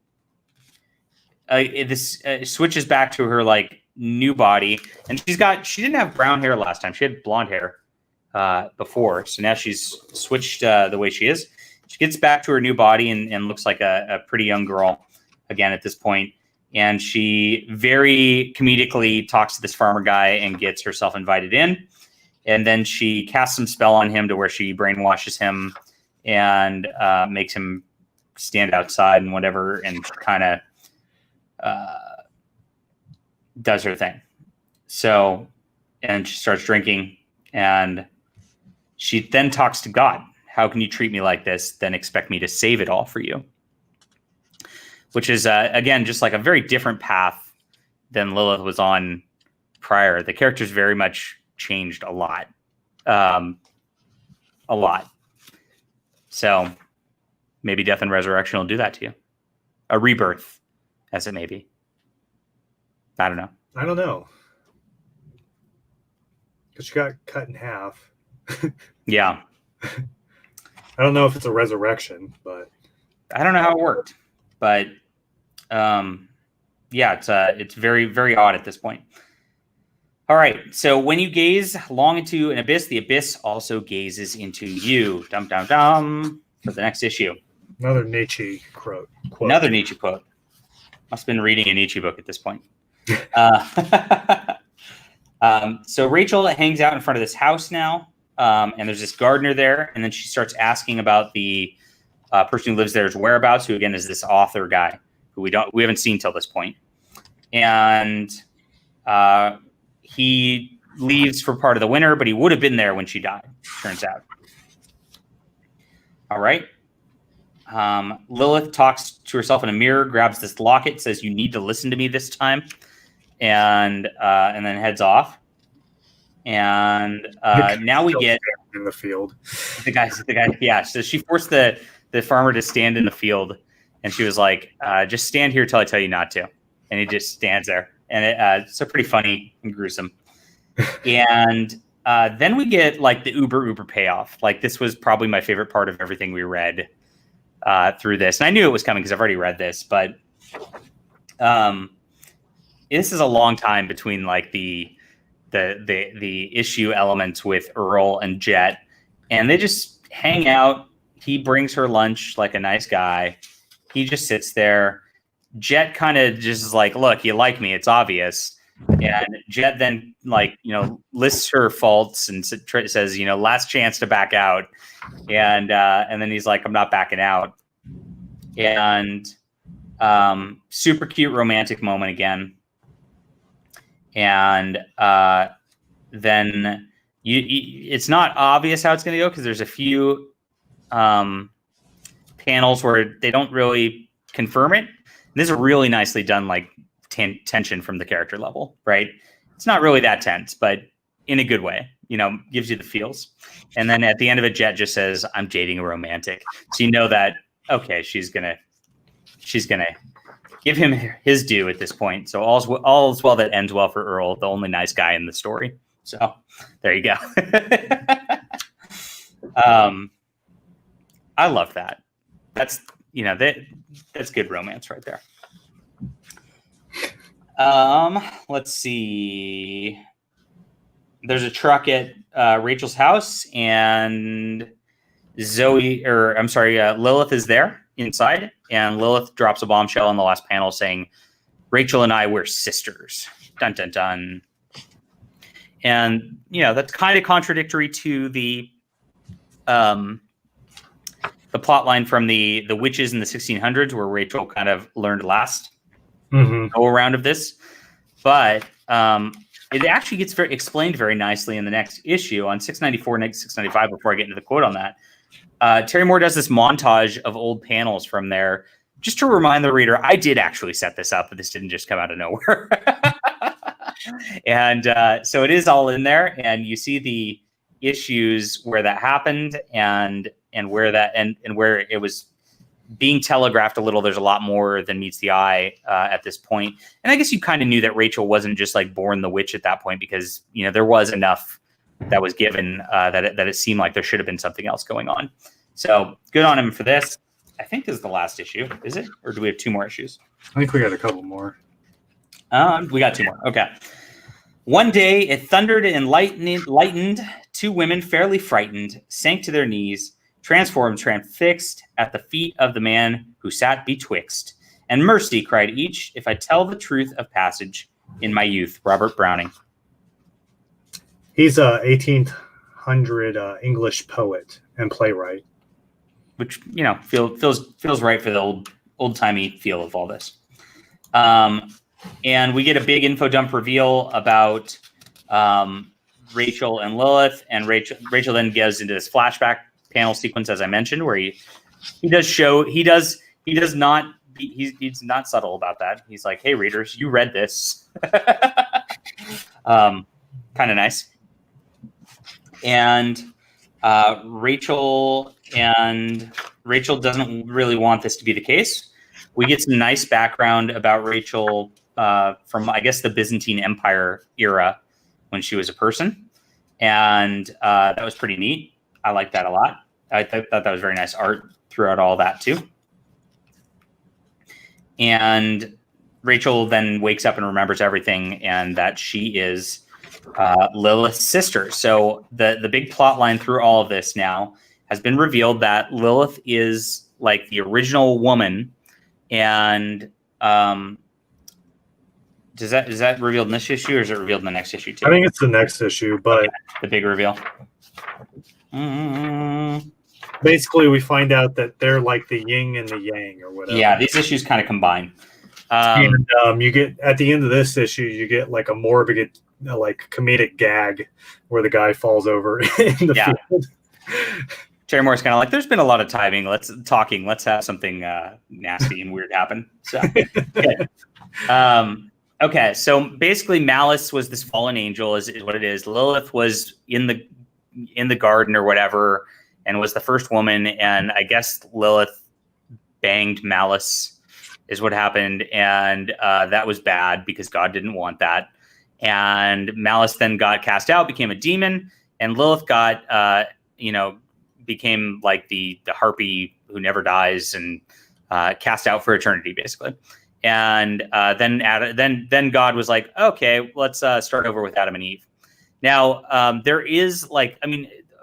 this switches back to her like new body, and she didn't have brown hair last time. She had blonde hair before, so now she's switched the way she is. She gets back to her new body and looks like a pretty young girl again at this point, and she very comedically talks to this farmer guy and gets herself invited in, and then she casts some spell on him to where she brainwashes him and makes him stand outside and whatever, and kind of does her thing. So, and she starts drinking, and she then talks to God. "How can you treat me like this, then expect me to save it all for you?" Which is, again, just like a very different path than Lilith was on prior. The character's very much changed a lot. So maybe death and resurrection will do that to you. A rebirth, as it may be. I don't know. Because she got cut in half. Yeah. I don't know if it's a resurrection, but I don't know how it worked. But yeah, it's very, very odd at this point. All right. So when you gaze long into an abyss, the abyss also gazes into you. Dum dum dum. For the next issue. Another Nietzsche quote. Another Nietzsche quote. Must have been reading a Nietzsche book at this point. So Rachel hangs out in front of this house now, and there's this gardener there, and then she starts asking about the person who lives there's whereabouts, who again is this author guy who we haven't seen till this point. And he leaves for part of the winter, but he would have been there when she died, turns out. All right. Lilith talks to herself in a mirror, grabs this locket, says, "You need to listen to me this time," and then heads off. And now we get in the field. The guy. Yeah. So she forced the farmer to stand in the field, and she was like, "Just stand here till I tell you not to." And he just stands there, and it's so pretty funny and gruesome. And then we get like the uber payoff. Like this was probably my favorite part of everything we read through this. And I knew it was coming because I've already read this, but this is a long time between like the issue elements with Earl and Jet, and they just hang out. He brings her lunch like a nice guy. He just sits there. Jet kind of just is like, look, you like me. It's obvious. And Jet then like, lists her faults and says, last chance to back out. And then he's like, I'm not backing out. And super cute romantic moment again. And then it's not obvious how it's going to go because there's a few panels where they don't really confirm it. This is really nicely done, like tension from the character level, right? It's not really that tense, but in a good way, gives you the feels. And then at the end of it, Jet just says, I'm dating a romantic. So you know that, okay, she's gonna give him his due at this point. So all's well that ends well for Earl, the only nice guy in the story. So there you go. I love that. That's good romance right there. Let's see. There's a truck at Rachel's house, and Lilith is there inside, and Lilith drops a bombshell on the last panel saying, Rachel and I were sisters. Dun, dun, dun. And, that's kind of contradictory to the plot line from the witches in the 1600s, where Rachel kind of learned last go around of this. But it actually gets explained very nicely in the next issue on 694 and 695, before I get into the quote on that. Terry Moore does this montage of old panels from there, just to remind the reader, I did actually set this up, but this didn't just come out of nowhere. And so it is all in there, and you see the issues where that happened and where that and where it was being telegraphed a little. There's a lot more than meets the eye at this point. And I guess you kind of knew that Rachel wasn't just like born the witch at that point, because there was enough that was given that it seemed like there should have been something else going on. So good on him for this. I think this is the last issue, is it? Or do we have two more issues? I think we got a couple more. We got two more. Okay. One day it thundered and lightened. Two women, fairly frightened, sank to their knees, transformed, transfixed at the feet of the man who sat betwixt. And mercy, cried each, if I tell the truth of passage in my youth. Robert Browning. He's a 1800 English poet and playwright, which feels right for the old timey feel of all this. And we get a big info dump reveal about Rachel and Lilith, and Rachel then goes into this flashback panel sequence, as I mentioned, where he's not subtle about that. He's like, hey readers, you read this. Kind of nice. And Rachel doesn't really want this to be the case. We get some nice background about Rachel from, I guess, the Byzantine Empire era when she was a person. And that was pretty neat. I like that a lot. I thought that was very nice art throughout all that too. And Rachel then wakes up and remembers everything, and that she is Lilith's sister. So the big plot line through all of this now has been revealed that Lilith is like the original woman. And is that revealed in this issue, or is it revealed in the next issue too? I think it's the next issue, but the big reveal. Basically, we find out that they're like the yin and the yang, or whatever. Yeah, these issues kind of combine. And you get at the end of this issue, you get like a morbid, like comedic gag where the guy falls over in the field. Terry Moore's kind of like, there's been a lot of timing. Let's have something nasty and weird happen. So, okay. So basically, Malice was this fallen angel, is what it is. Lilith was in the garden or whatever, and was the first woman. And I guess Lilith banged Malice, is what happened, and that was bad because God didn't want that. and Malice then got cast out, became a demon, and Lilith got became like the harpy who never dies and cast out for eternity, basically. And then God was like, okay, let's start over with Adam and Eve. Now, there is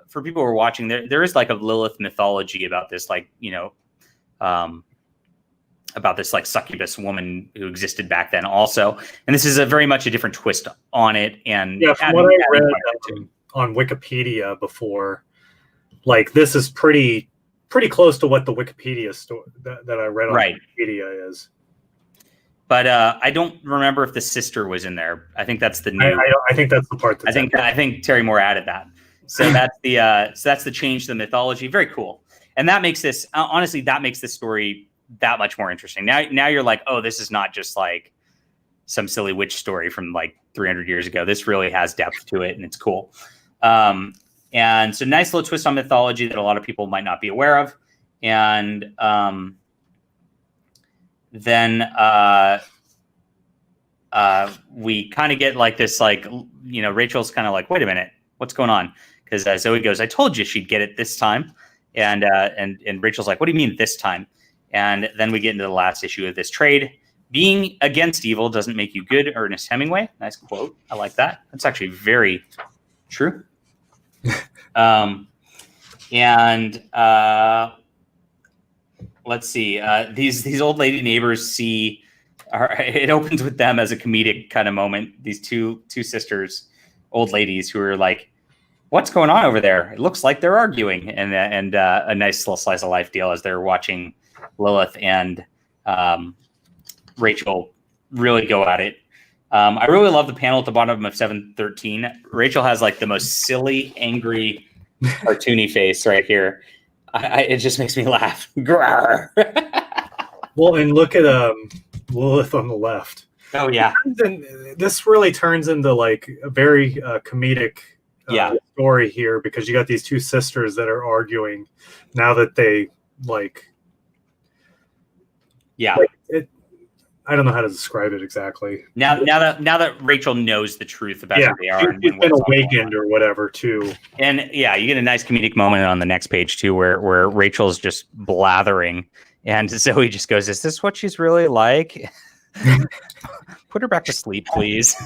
for people who are watching, there is like a Lilith mythology about this, about this like succubus woman who existed back then also. And this is very much a different twist on it. And yeah, from what I read on Wikipedia before, like this is pretty close to what the Wikipedia story that I read on Wikipedia is. But I don't remember if the sister was in there. I think that's the new. I think that's the part. That's I think Terry Moore added that. So that's the change to the mythology. Very cool. And that makes this honestly story that much more interesting. Now you're like, oh, this is not just like some silly witch story from like 300 years ago. This really has depth to it, and it's cool. And so nice little twist on mythology that a lot of people might not be aware of. And then we kind of get like this, like, Rachel's kind of like, wait a minute, what's going on? Because Zoe goes, I told you she'd get it this time. And Rachel's like, what do you mean this time? And then we get into the last issue of this trade. Being against evil doesn't make you good, Ernest Hemingway. Nice quote. I like that. That's actually very true. Let's see. These old lady neighbors see. It opens with them as a comedic kind of moment. These two sisters, old ladies, who are like, "What's going on over there? It looks like they're arguing." And a nice little slice of life deal as they're watching Lilith and Rachel really go at it. I really love the panel at the bottom of 713. Rachel has like the most silly, angry, cartoony face right here. It just makes me laugh. Well, and look at Lilith on the left. Oh yeah. This really turns into like a very comedic story here, because you got these two sisters that are arguing now that they I don't know how to describe it exactly. Now that Rachel knows the truth about who they are, she's been awakened or whatever too. And you get a nice comedic moment on the next page too, where Rachel's just blathering, and Zoe just goes, "Is this what she's really like? Put her back to sleep, please."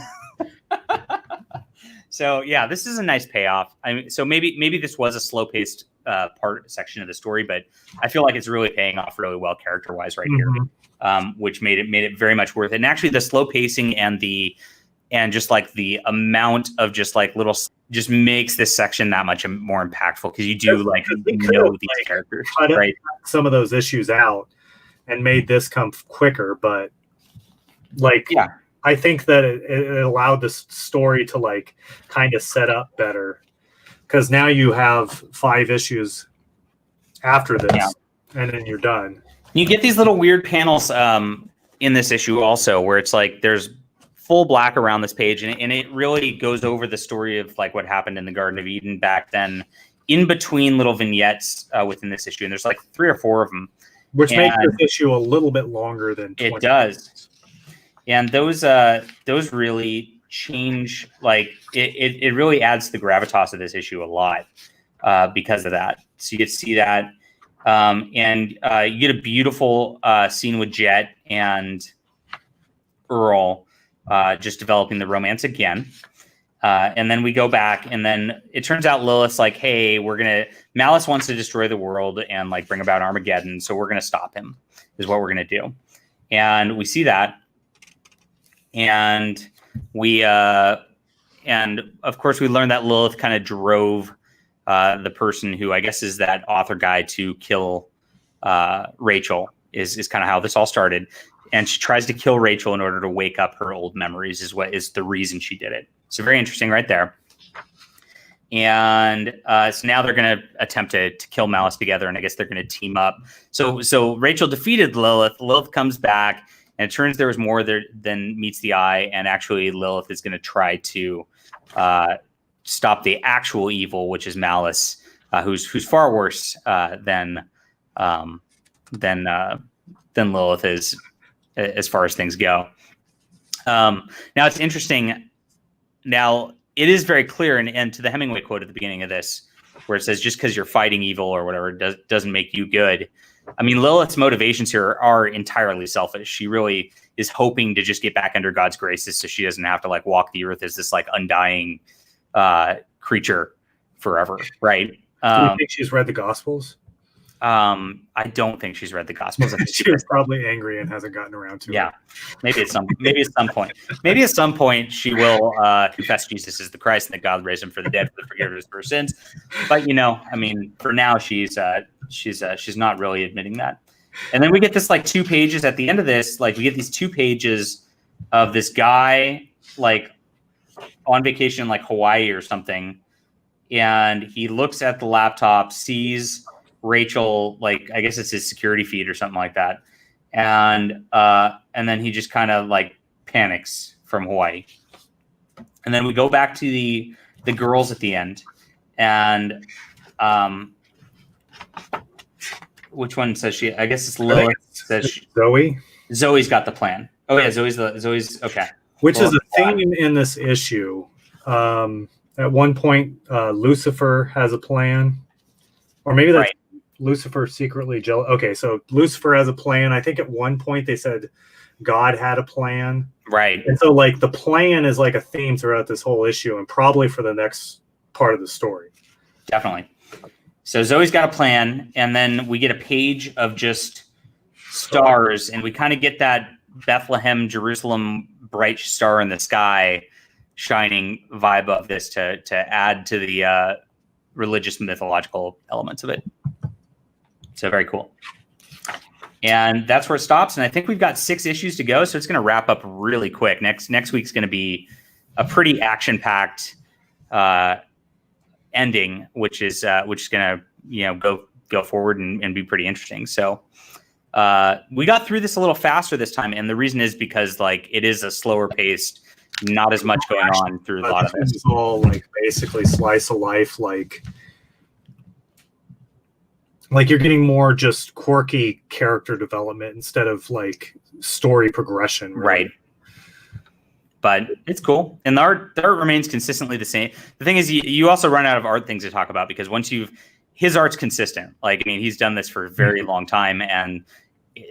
So yeah, this is a nice payoff. I mean, so maybe this was a slow-paced section of the story, but I feel like it's really paying off really well character-wise right here. Which made it very much worth it. And actually the slow pacing and just like the amount of just like little just makes this section that much more impactful, because you do know these characters, right? Some of those issues out and made this come quicker, but I think that it allowed this story to kind of set up better, because now you have 5 issues after this and then you're done. You get these little weird panels in this issue also, where it's like there's full black around this page, and it really goes over the story of like what happened in the Garden of Eden back then, in between little vignettes within this issue. And there's like 3 or 4 of them, which makes this issue a little bit longer than 20 it does. And those really change, it really adds to the gravitas of this issue a lot because of that. So you get to see that. And you get a beautiful scene with Jet and Earl just developing the romance again. And then we go back, and then it turns out Lilith's like, hey, Malice wants to destroy the world and bring about Armageddon, so we're going to stop him, is what we're going to do. And we see that. And and of course we learn that Lilith kind of drove the person who I guess is that author guy to kill Rachel is kind of how this all started. And she tries to kill Rachel in order to wake up her old memories is the reason she did it. So very interesting right there. And so now they're going to attempt to kill Malice together, and I guess they're going to team up. So Rachel defeated Lilith. Lilith comes back, and it turns there was more there than meets the eye. And actually Lilith is going to try to stop the actual evil, which is Malice, who's far worse than Lilith is, as far as things go. Now it's interesting. now it is very clear, and to the Hemingway quote at the beginning of this, where it says, just because you're fighting evil or whatever doesn't make you good. I mean, Lilith's motivations here are entirely selfish. She really is hoping to just get back under God's graces so she doesn't have to like walk the earth as this like undying creature forever, right? Do you think she's read the Gospels? I don't think she's read the Gospels. I think She was probably angry and hasn't gotten around to it. Yeah, maybe at some point she will confess Jesus is the Christ and that God raised him for the dead for the forgiveness of her sins. But I mean, for now she's not really admitting that. And then we get this like 2 pages at the end of this. Like we get these 2 pages of this guy like on vacation in like Hawaii or something, and he looks at the laptop, sees Rachel, like I guess it's his security feed or something like that, and then he just kind of like panics from Hawaii. And then we go back to the girls at the end, and which one says she? I guess it's Lilith says Zoe. Zoe's got the plan. Oh yeah, Zoe's okay. Which is a theme in this issue. At one point, Lucifer has a plan, or maybe that's right. Lucifer secretly jealous. Okay, so Lucifer has a plan. I think at one point they said God had a plan. Right. And so like the plan is like a theme throughout this whole issue and probably for the next part of the story. Definitely. So Zoe's got a plan, and then we get a page of just stars, and we kind of get that Bethlehem, Jerusalem, bright star in the sky shining vibe of this to add to the religious mythological elements of it. So very cool. And that's where it stops. And I think we've got 6 issues to go, so it's going to wrap up really quick. Next week's going to be a pretty action-packed ending, which is going to go forward and be pretty interesting. So we got through this a little faster this time, and the reason is because like it is a slower paced, not as much going on through a lot of this. It's all like basically slice of life, like you're getting more just quirky character development instead of like story progression. Really. Right. But it's cool. And the art remains consistently the same. The thing is, you also run out of art things to talk about because his art's consistent. Like, I mean, he's done this for a very long time, and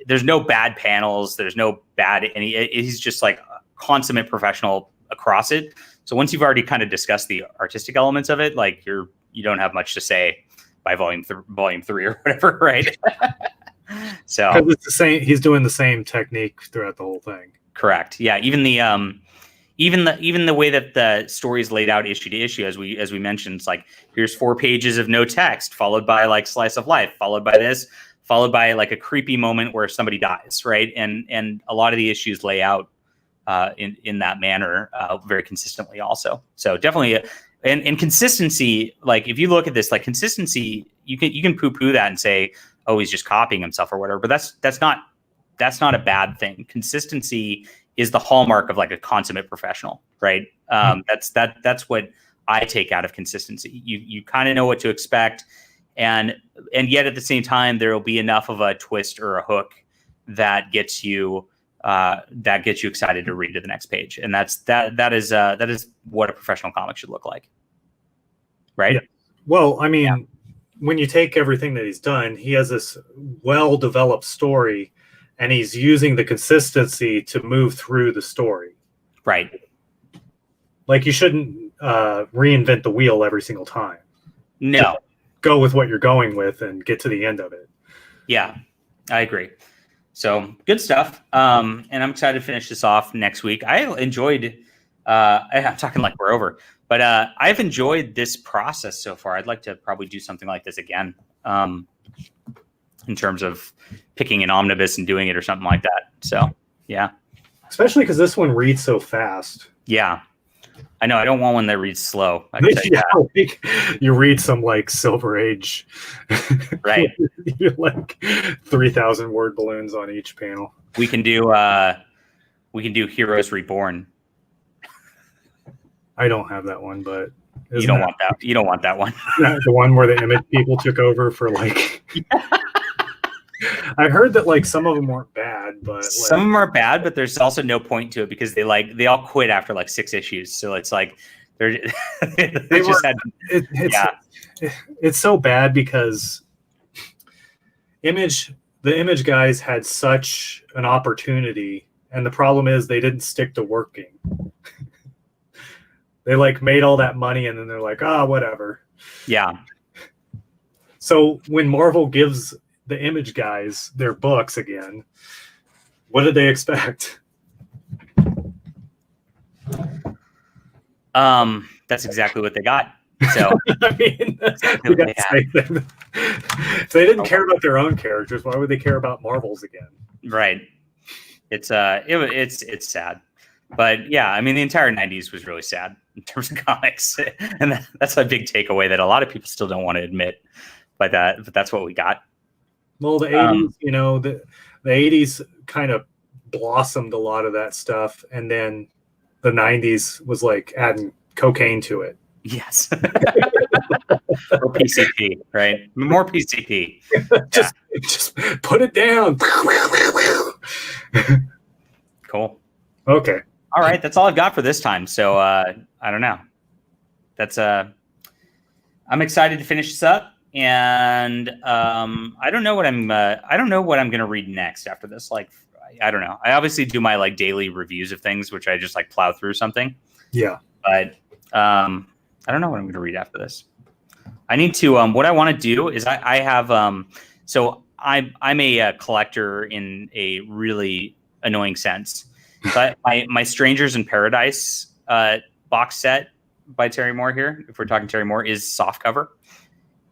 there's no bad panels. There's no bad, and he's just like a consummate professional across it. So once you've already kind of discussed the artistic elements of it, like you don't have much to say by volume 3 or whatever, right? So it's the same. He's doing the same technique throughout the whole thing. Correct. Yeah. Even the way that the story is laid out issue to issue, as we mentioned, it's like here's 4 pages of no text, followed by like slice of life, followed by this, followed by like a creepy moment where somebody dies, right? And a lot of the issues lay out in that manner very consistently also. So definitely, and consistency. Like if you look at this, like consistency, you can poo-poo that and say, oh, he's just copying himself or whatever. But that's not a bad thing. Consistency is the hallmark of like a consummate professional, right? That's what I take out of consistency. You kind of know what to expect, and yet at the same time there will be enough of a twist or a hook that gets you excited to read to the next page, and that is what a professional comic should look like, right? Yeah. Well, I mean, when you take everything that he's done, he has this well-developed story. And he's using the consistency to move through the story. Right. Like you shouldn't reinvent the wheel every single time. No. Go with what you're going with and get to the end of it. Yeah, I agree. So good stuff. And I'm excited to finish this off next week. I enjoyed, I'm talking like we're over, but I've enjoyed this process so far. I'd like to probably do something like this again. In terms of picking an omnibus and doing it or something like that. So, yeah. Especially because this one reads so fast. Yeah. I know. I don't want one that reads slow. I can tell you that. Like, you read some like Silver Age. Right. You're like 3,000 word balloons on each panel. We can do Heroes Reborn. I don't have that one, but you don't want that. You don't want that one. The one where the image people took over for like I heard that like some of them weren't bad, but Some of them are bad, but there's also no point to it because they all quit after like 6 issues. So it's like they're they just had it's so bad because the Image guys had such an opportunity, and the problem is they didn't stick to working. They like made all that money and then they're like, whatever. Yeah. So when Marvel gives the Image guys their books again, what did they expect? That's exactly what they got. So I mean, if they didn't care about their own characters, why would they care about Marvel's again? Right. It's sad. But yeah, I mean, the entire 90s was really sad in terms of comics. And that's a big takeaway that a lot of people still don't want to admit. But that's what we got. Well, the 80s, the 80s kind of blossomed a lot of that stuff. And then the 90s was like adding cocaine to it. Yes. Or PCP, right? More PCP. just put it down. Cool. Okay. All right. That's all I've got for this time. So I don't know. That's I'm excited to finish this up. And I don't know what I'm going to read next after this. Like, I don't know. I obviously do my like daily reviews of things, which I just like plow through something. Yeah. But I don't know what I'm going to read after this. I need to. What I want to do is I have. So I'm a collector in a really annoying sense. But my Strangers in Paradise box set by Terry Moore here, if we're talking Terry Moore, is soft cover,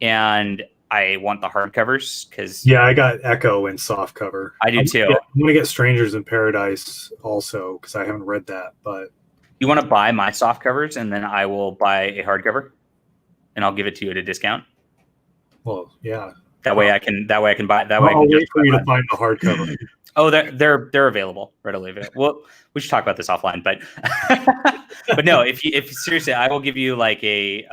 and I want the hardcovers because I got Echo in soft cover. I do too. I'm gonna get Strangers in Paradise also because I haven't read that. But you want to buy my soft covers, and then I will buy a hardcover, and I'll give it to you at a discount. Well, yeah. That way I can buy. That way I'll wait for you to find the hardcover. Oh, they're available, readily available. Well, we should talk about this offline, but but no, if seriously, I will give you like a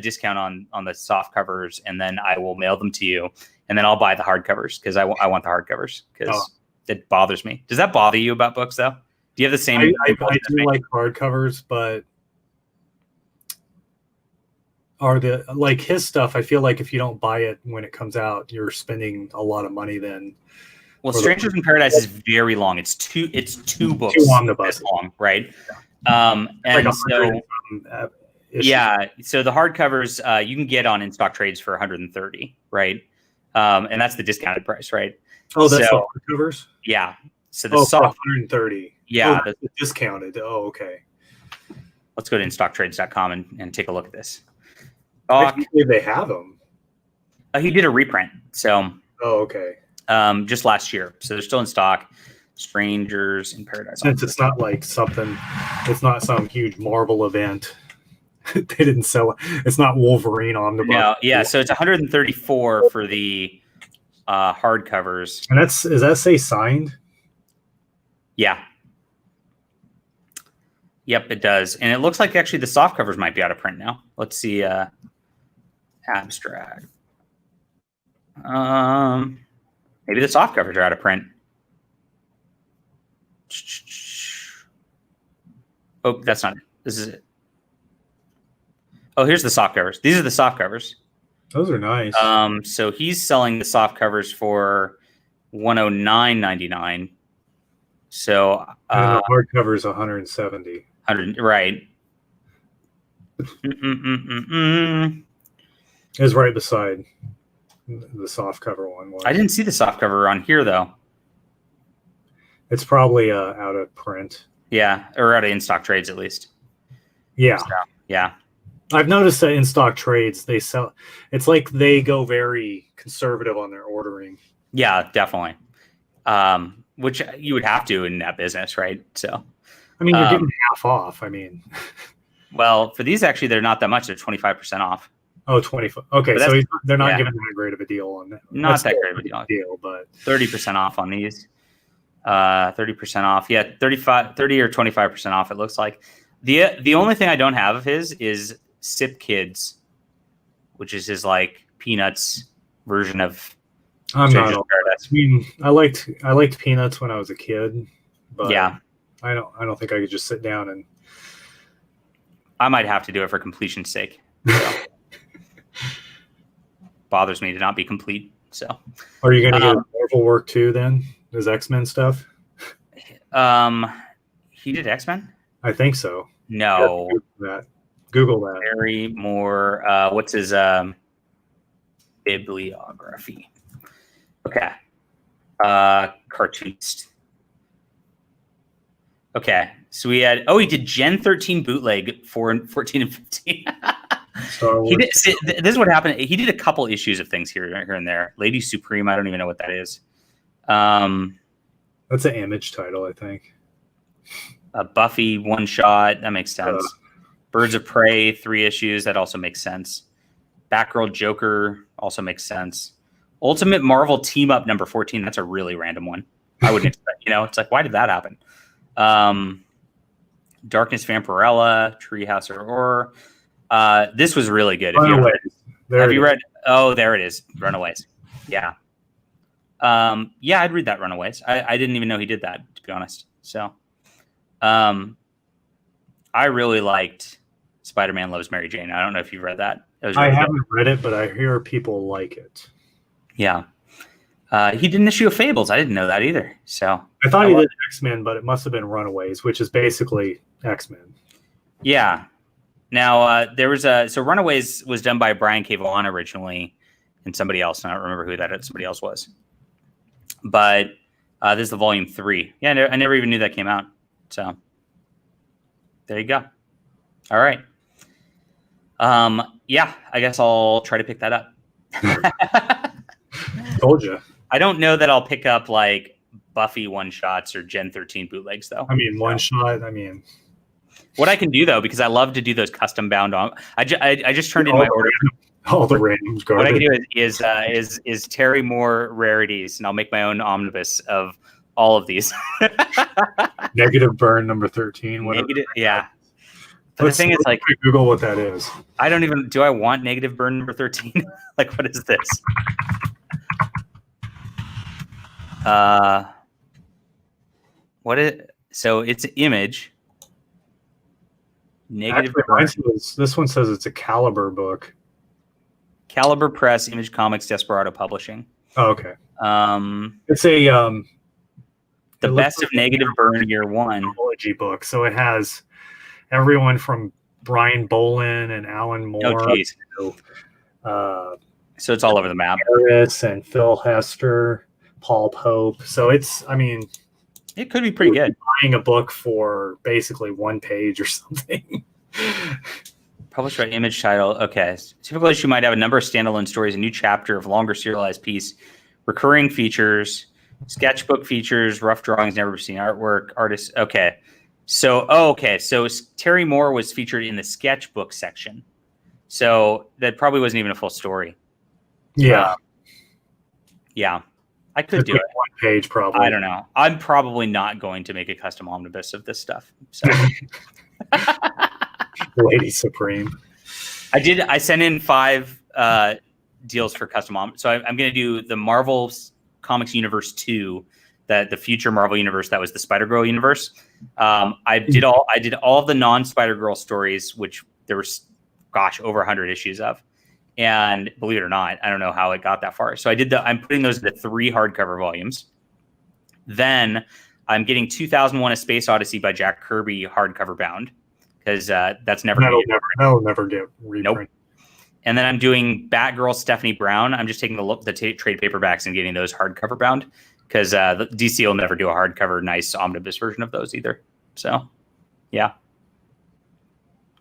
discount on the soft covers, and then I will mail them to you, and then I'll buy the hardcovers because I want the hardcovers because it bothers me. Does that bother you about books though? Do you have the same? I do like hardcovers, but like his stuff? I feel like if you don't buy it when it comes out, you're spending a lot of money then. Well, Strangers in Paradise is very long. It's two books. Two omnibuses long, right? And like so so the hardcovers you can get on in stock trades for 130, right? And that's the discounted price, right? Oh, that's the hardcovers? Yeah. So the soft 130. Yeah, discounted. Oh, okay. Let's go to instocktrades.com and take a look at this. I can't believe they have them. He did a reprint. So oh, okay. Just last year, so they're still in stock. Strangers in Paradise. Since it's not like it's not some huge Marvel event. They didn't sell it. It's not Wolverine on the book. Yeah. So it's 134 for the hardcovers. And does that say signed? Yeah. Yep, it does. And it looks like actually the soft covers might be out of print now. Let's see. Abstract. Maybe the soft covers are out of print. Oh, that's not it. This is it. Oh, here's the soft covers. These are the soft covers. Those are nice. So he's selling the soft covers for $109.99. So and the hardcover is $170. Right. It's right beside the soft cover one. I didn't see the soft cover on here though. It's probably out of print. Yeah, or out of in stock trades at least. Yeah. So, yeah. I've noticed that in stock trades they sell. It's like they go very conservative on their ordering. Yeah, definitely. Which you would have to in that business, right? So, I mean, you're getting half off. I mean, well, for these actually, they're not that much. They're 25% off. Oh, 25. Okay, so they're not giving that great of a deal on that. Not that great of a deal, but 30% off on these. 30% off. Yeah, 30 or 25% off. It looks like the only thing I don't have of his is Sip Kids, which is his like Peanuts version of I'm not. Paradise. I mean, I liked Peanuts when I was a kid, but Yeah, I don't think I could just sit down and. I might have to do it for completion's sake. So. Bothers me to not be complete. So, Are you going to get Marvel work too? Then is X-Men stuff? He did X-Men. I think so. No, Google that. Barry Moore. What's his bibliography? Okay. Cartoonist. Okay. So he did Gen 13 bootleg 14 and 15. He did, this is what happened. He did a couple issues of things here and there. Lady Supreme, I don't even know what that is. That's an Image title, I think. Buffy one shot, that makes sense. Birds of Prey 3 issues, that also makes sense. Batgirl Joker also makes sense. Ultimate Marvel Team Up number 14, that's a really random one. I wouldn't expect, it's like, why did that happen? Darkness Vampirella, Treehouse of Horror. This was really good. Have you read? Oh, there it is. Runaways. Yeah. Yeah, I'd read that Runaways. I didn't even know he did that, to be honest. So, I really liked Spider-Man Loves Mary Jane. I don't know if you've read that. I haven't read it, but I hear people like it. Yeah. He did an issue of Fables. I didn't know that either. So I thought he did X-Men, but it must have been Runaways, which is basically X-Men. Yeah. Now there was so Runaways was done by Brian K. Vaughan originally, and somebody else. And I don't remember who somebody else was. But this is the volume 3. Yeah, I never even knew that came out. So there you go. All right. Yeah, I guess I'll try to pick that up. Told you. I don't know that I'll pick up like Buffy one shots or Gen 13 bootlegs though. I mean, one shot. I mean, what I can do though, because I love to do those custom bound on. I just turned in my order. All the random garbage. What I can do is Terry Moore rarities, and I'll make my own omnibus of all of these. Negative Burn number 13. Negative, yeah. But the thing is, like, Google what that is. I don't even. Do I want Negative Burn number 13? Like, what is this? What is? So it's Image. Negative Burn. This one says it's a Caliber book. Caliber Press, Image Comics, Desperado Publishing. Oh, okay. It's a the best of Negative Burn Year 1 anthology book. So it has everyone from Brian Bolin and Alan Moore. Oh, geez. So it's all over the map. Harris and Phil Hester, Paul Pope. So it's, I mean, it could be pretty good. Buying a book for basically one page or something. Published by Image title. Okay. Typical issue might have a number of standalone stories, a new chapter of longer serialized piece, recurring features, sketchbook features, rough drawings, never seen artwork, artists. Okay. So, So Terry Moore was featured in the sketchbook section. So that probably wasn't even a full story. Yeah. Yeah. I could do it. One page, probably. I don't know. I'm probably not going to make a custom omnibus of this stuff. So. Lady Supreme. I sent in 5 deals for custom omnibus. So I'm going to do the Marvel Comics Universe 2, the future Marvel universe that was the Spider-Girl universe. I did all of the non-Spider-Girl stories, which there was, over 100 issues of. And believe it or not, I don't know how it got that far. So I'm putting those into 3 hardcover volumes. Then I'm getting 2001: A Space Odyssey by Jack Kirby hardcover bound, because that's never that'll never get reprinted. Nope. And then I'm doing Batgirl Stephanie Brown. I'm just taking the trade paperbacks and getting those hardcover bound, because the DC will never do a hardcover nice omnibus version of those either. So, yeah.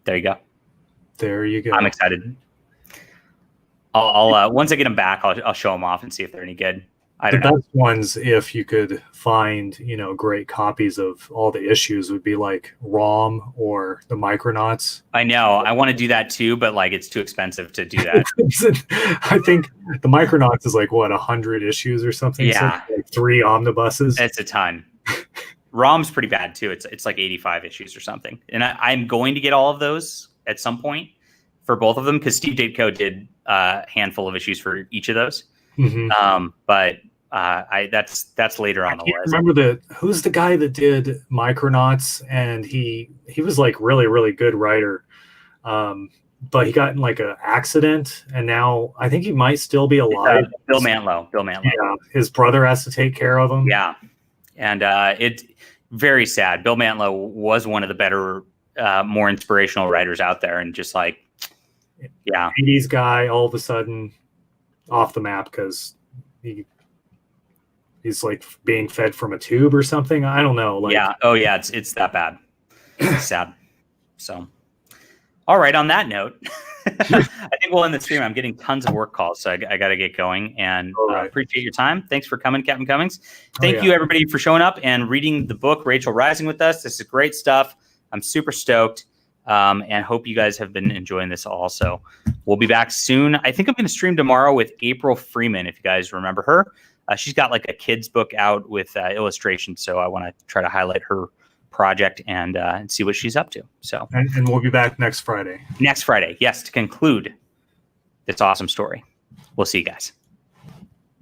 There you go. There you go. I'm excited. I'll once I get them back, I'll show them off and see if they're any good. The best ones, if you could find, great copies of all the issues, would be like ROM or the Micronauts. I know. I want to do that too, but like it's too expensive to do that. I think the Micronauts is like 100 issues or something. Yeah, so like 3 omnibuses. It's a ton. ROM's pretty bad too. It's like 85 issues or something, and I'm going to get all of those at some point for both of them, because Steve Ditko did a handful of issues for each of those. But that's later on the list. Remember who's the guy that did Micronauts, and he was like really good writer, but he got in like an accident, and now I think he might still be alive. Bill Mantlo. Yeah, his brother has to take care of him. Yeah, and it's very sad. Bill Mantlo was one of the better, more inspirational writers out there, and just like, yeah, 80s guy all of a sudden off the map because he's like being fed from a tube or something. I don't know. Like, yeah. Oh yeah. It's that bad. It's sad. So, all right. On that note, I think we'll end the stream. I'm getting tons of work calls, so I got to get going. And appreciate your time. Thanks for coming, Captain Cummings. Thank you everybody for showing up and reading the book Rachel Rising with us. This is great stuff. I'm super stoked. And hope you guys have been enjoying this also. We'll be back soon. I think I'm going to stream tomorrow with April Freeman, if you guys remember her. She's got like a kid's book out with illustrations, so I want to try to highlight her project and see what she's up to. So, and we'll be back next Friday. Next Friday, yes, to conclude this awesome story. We'll see you guys.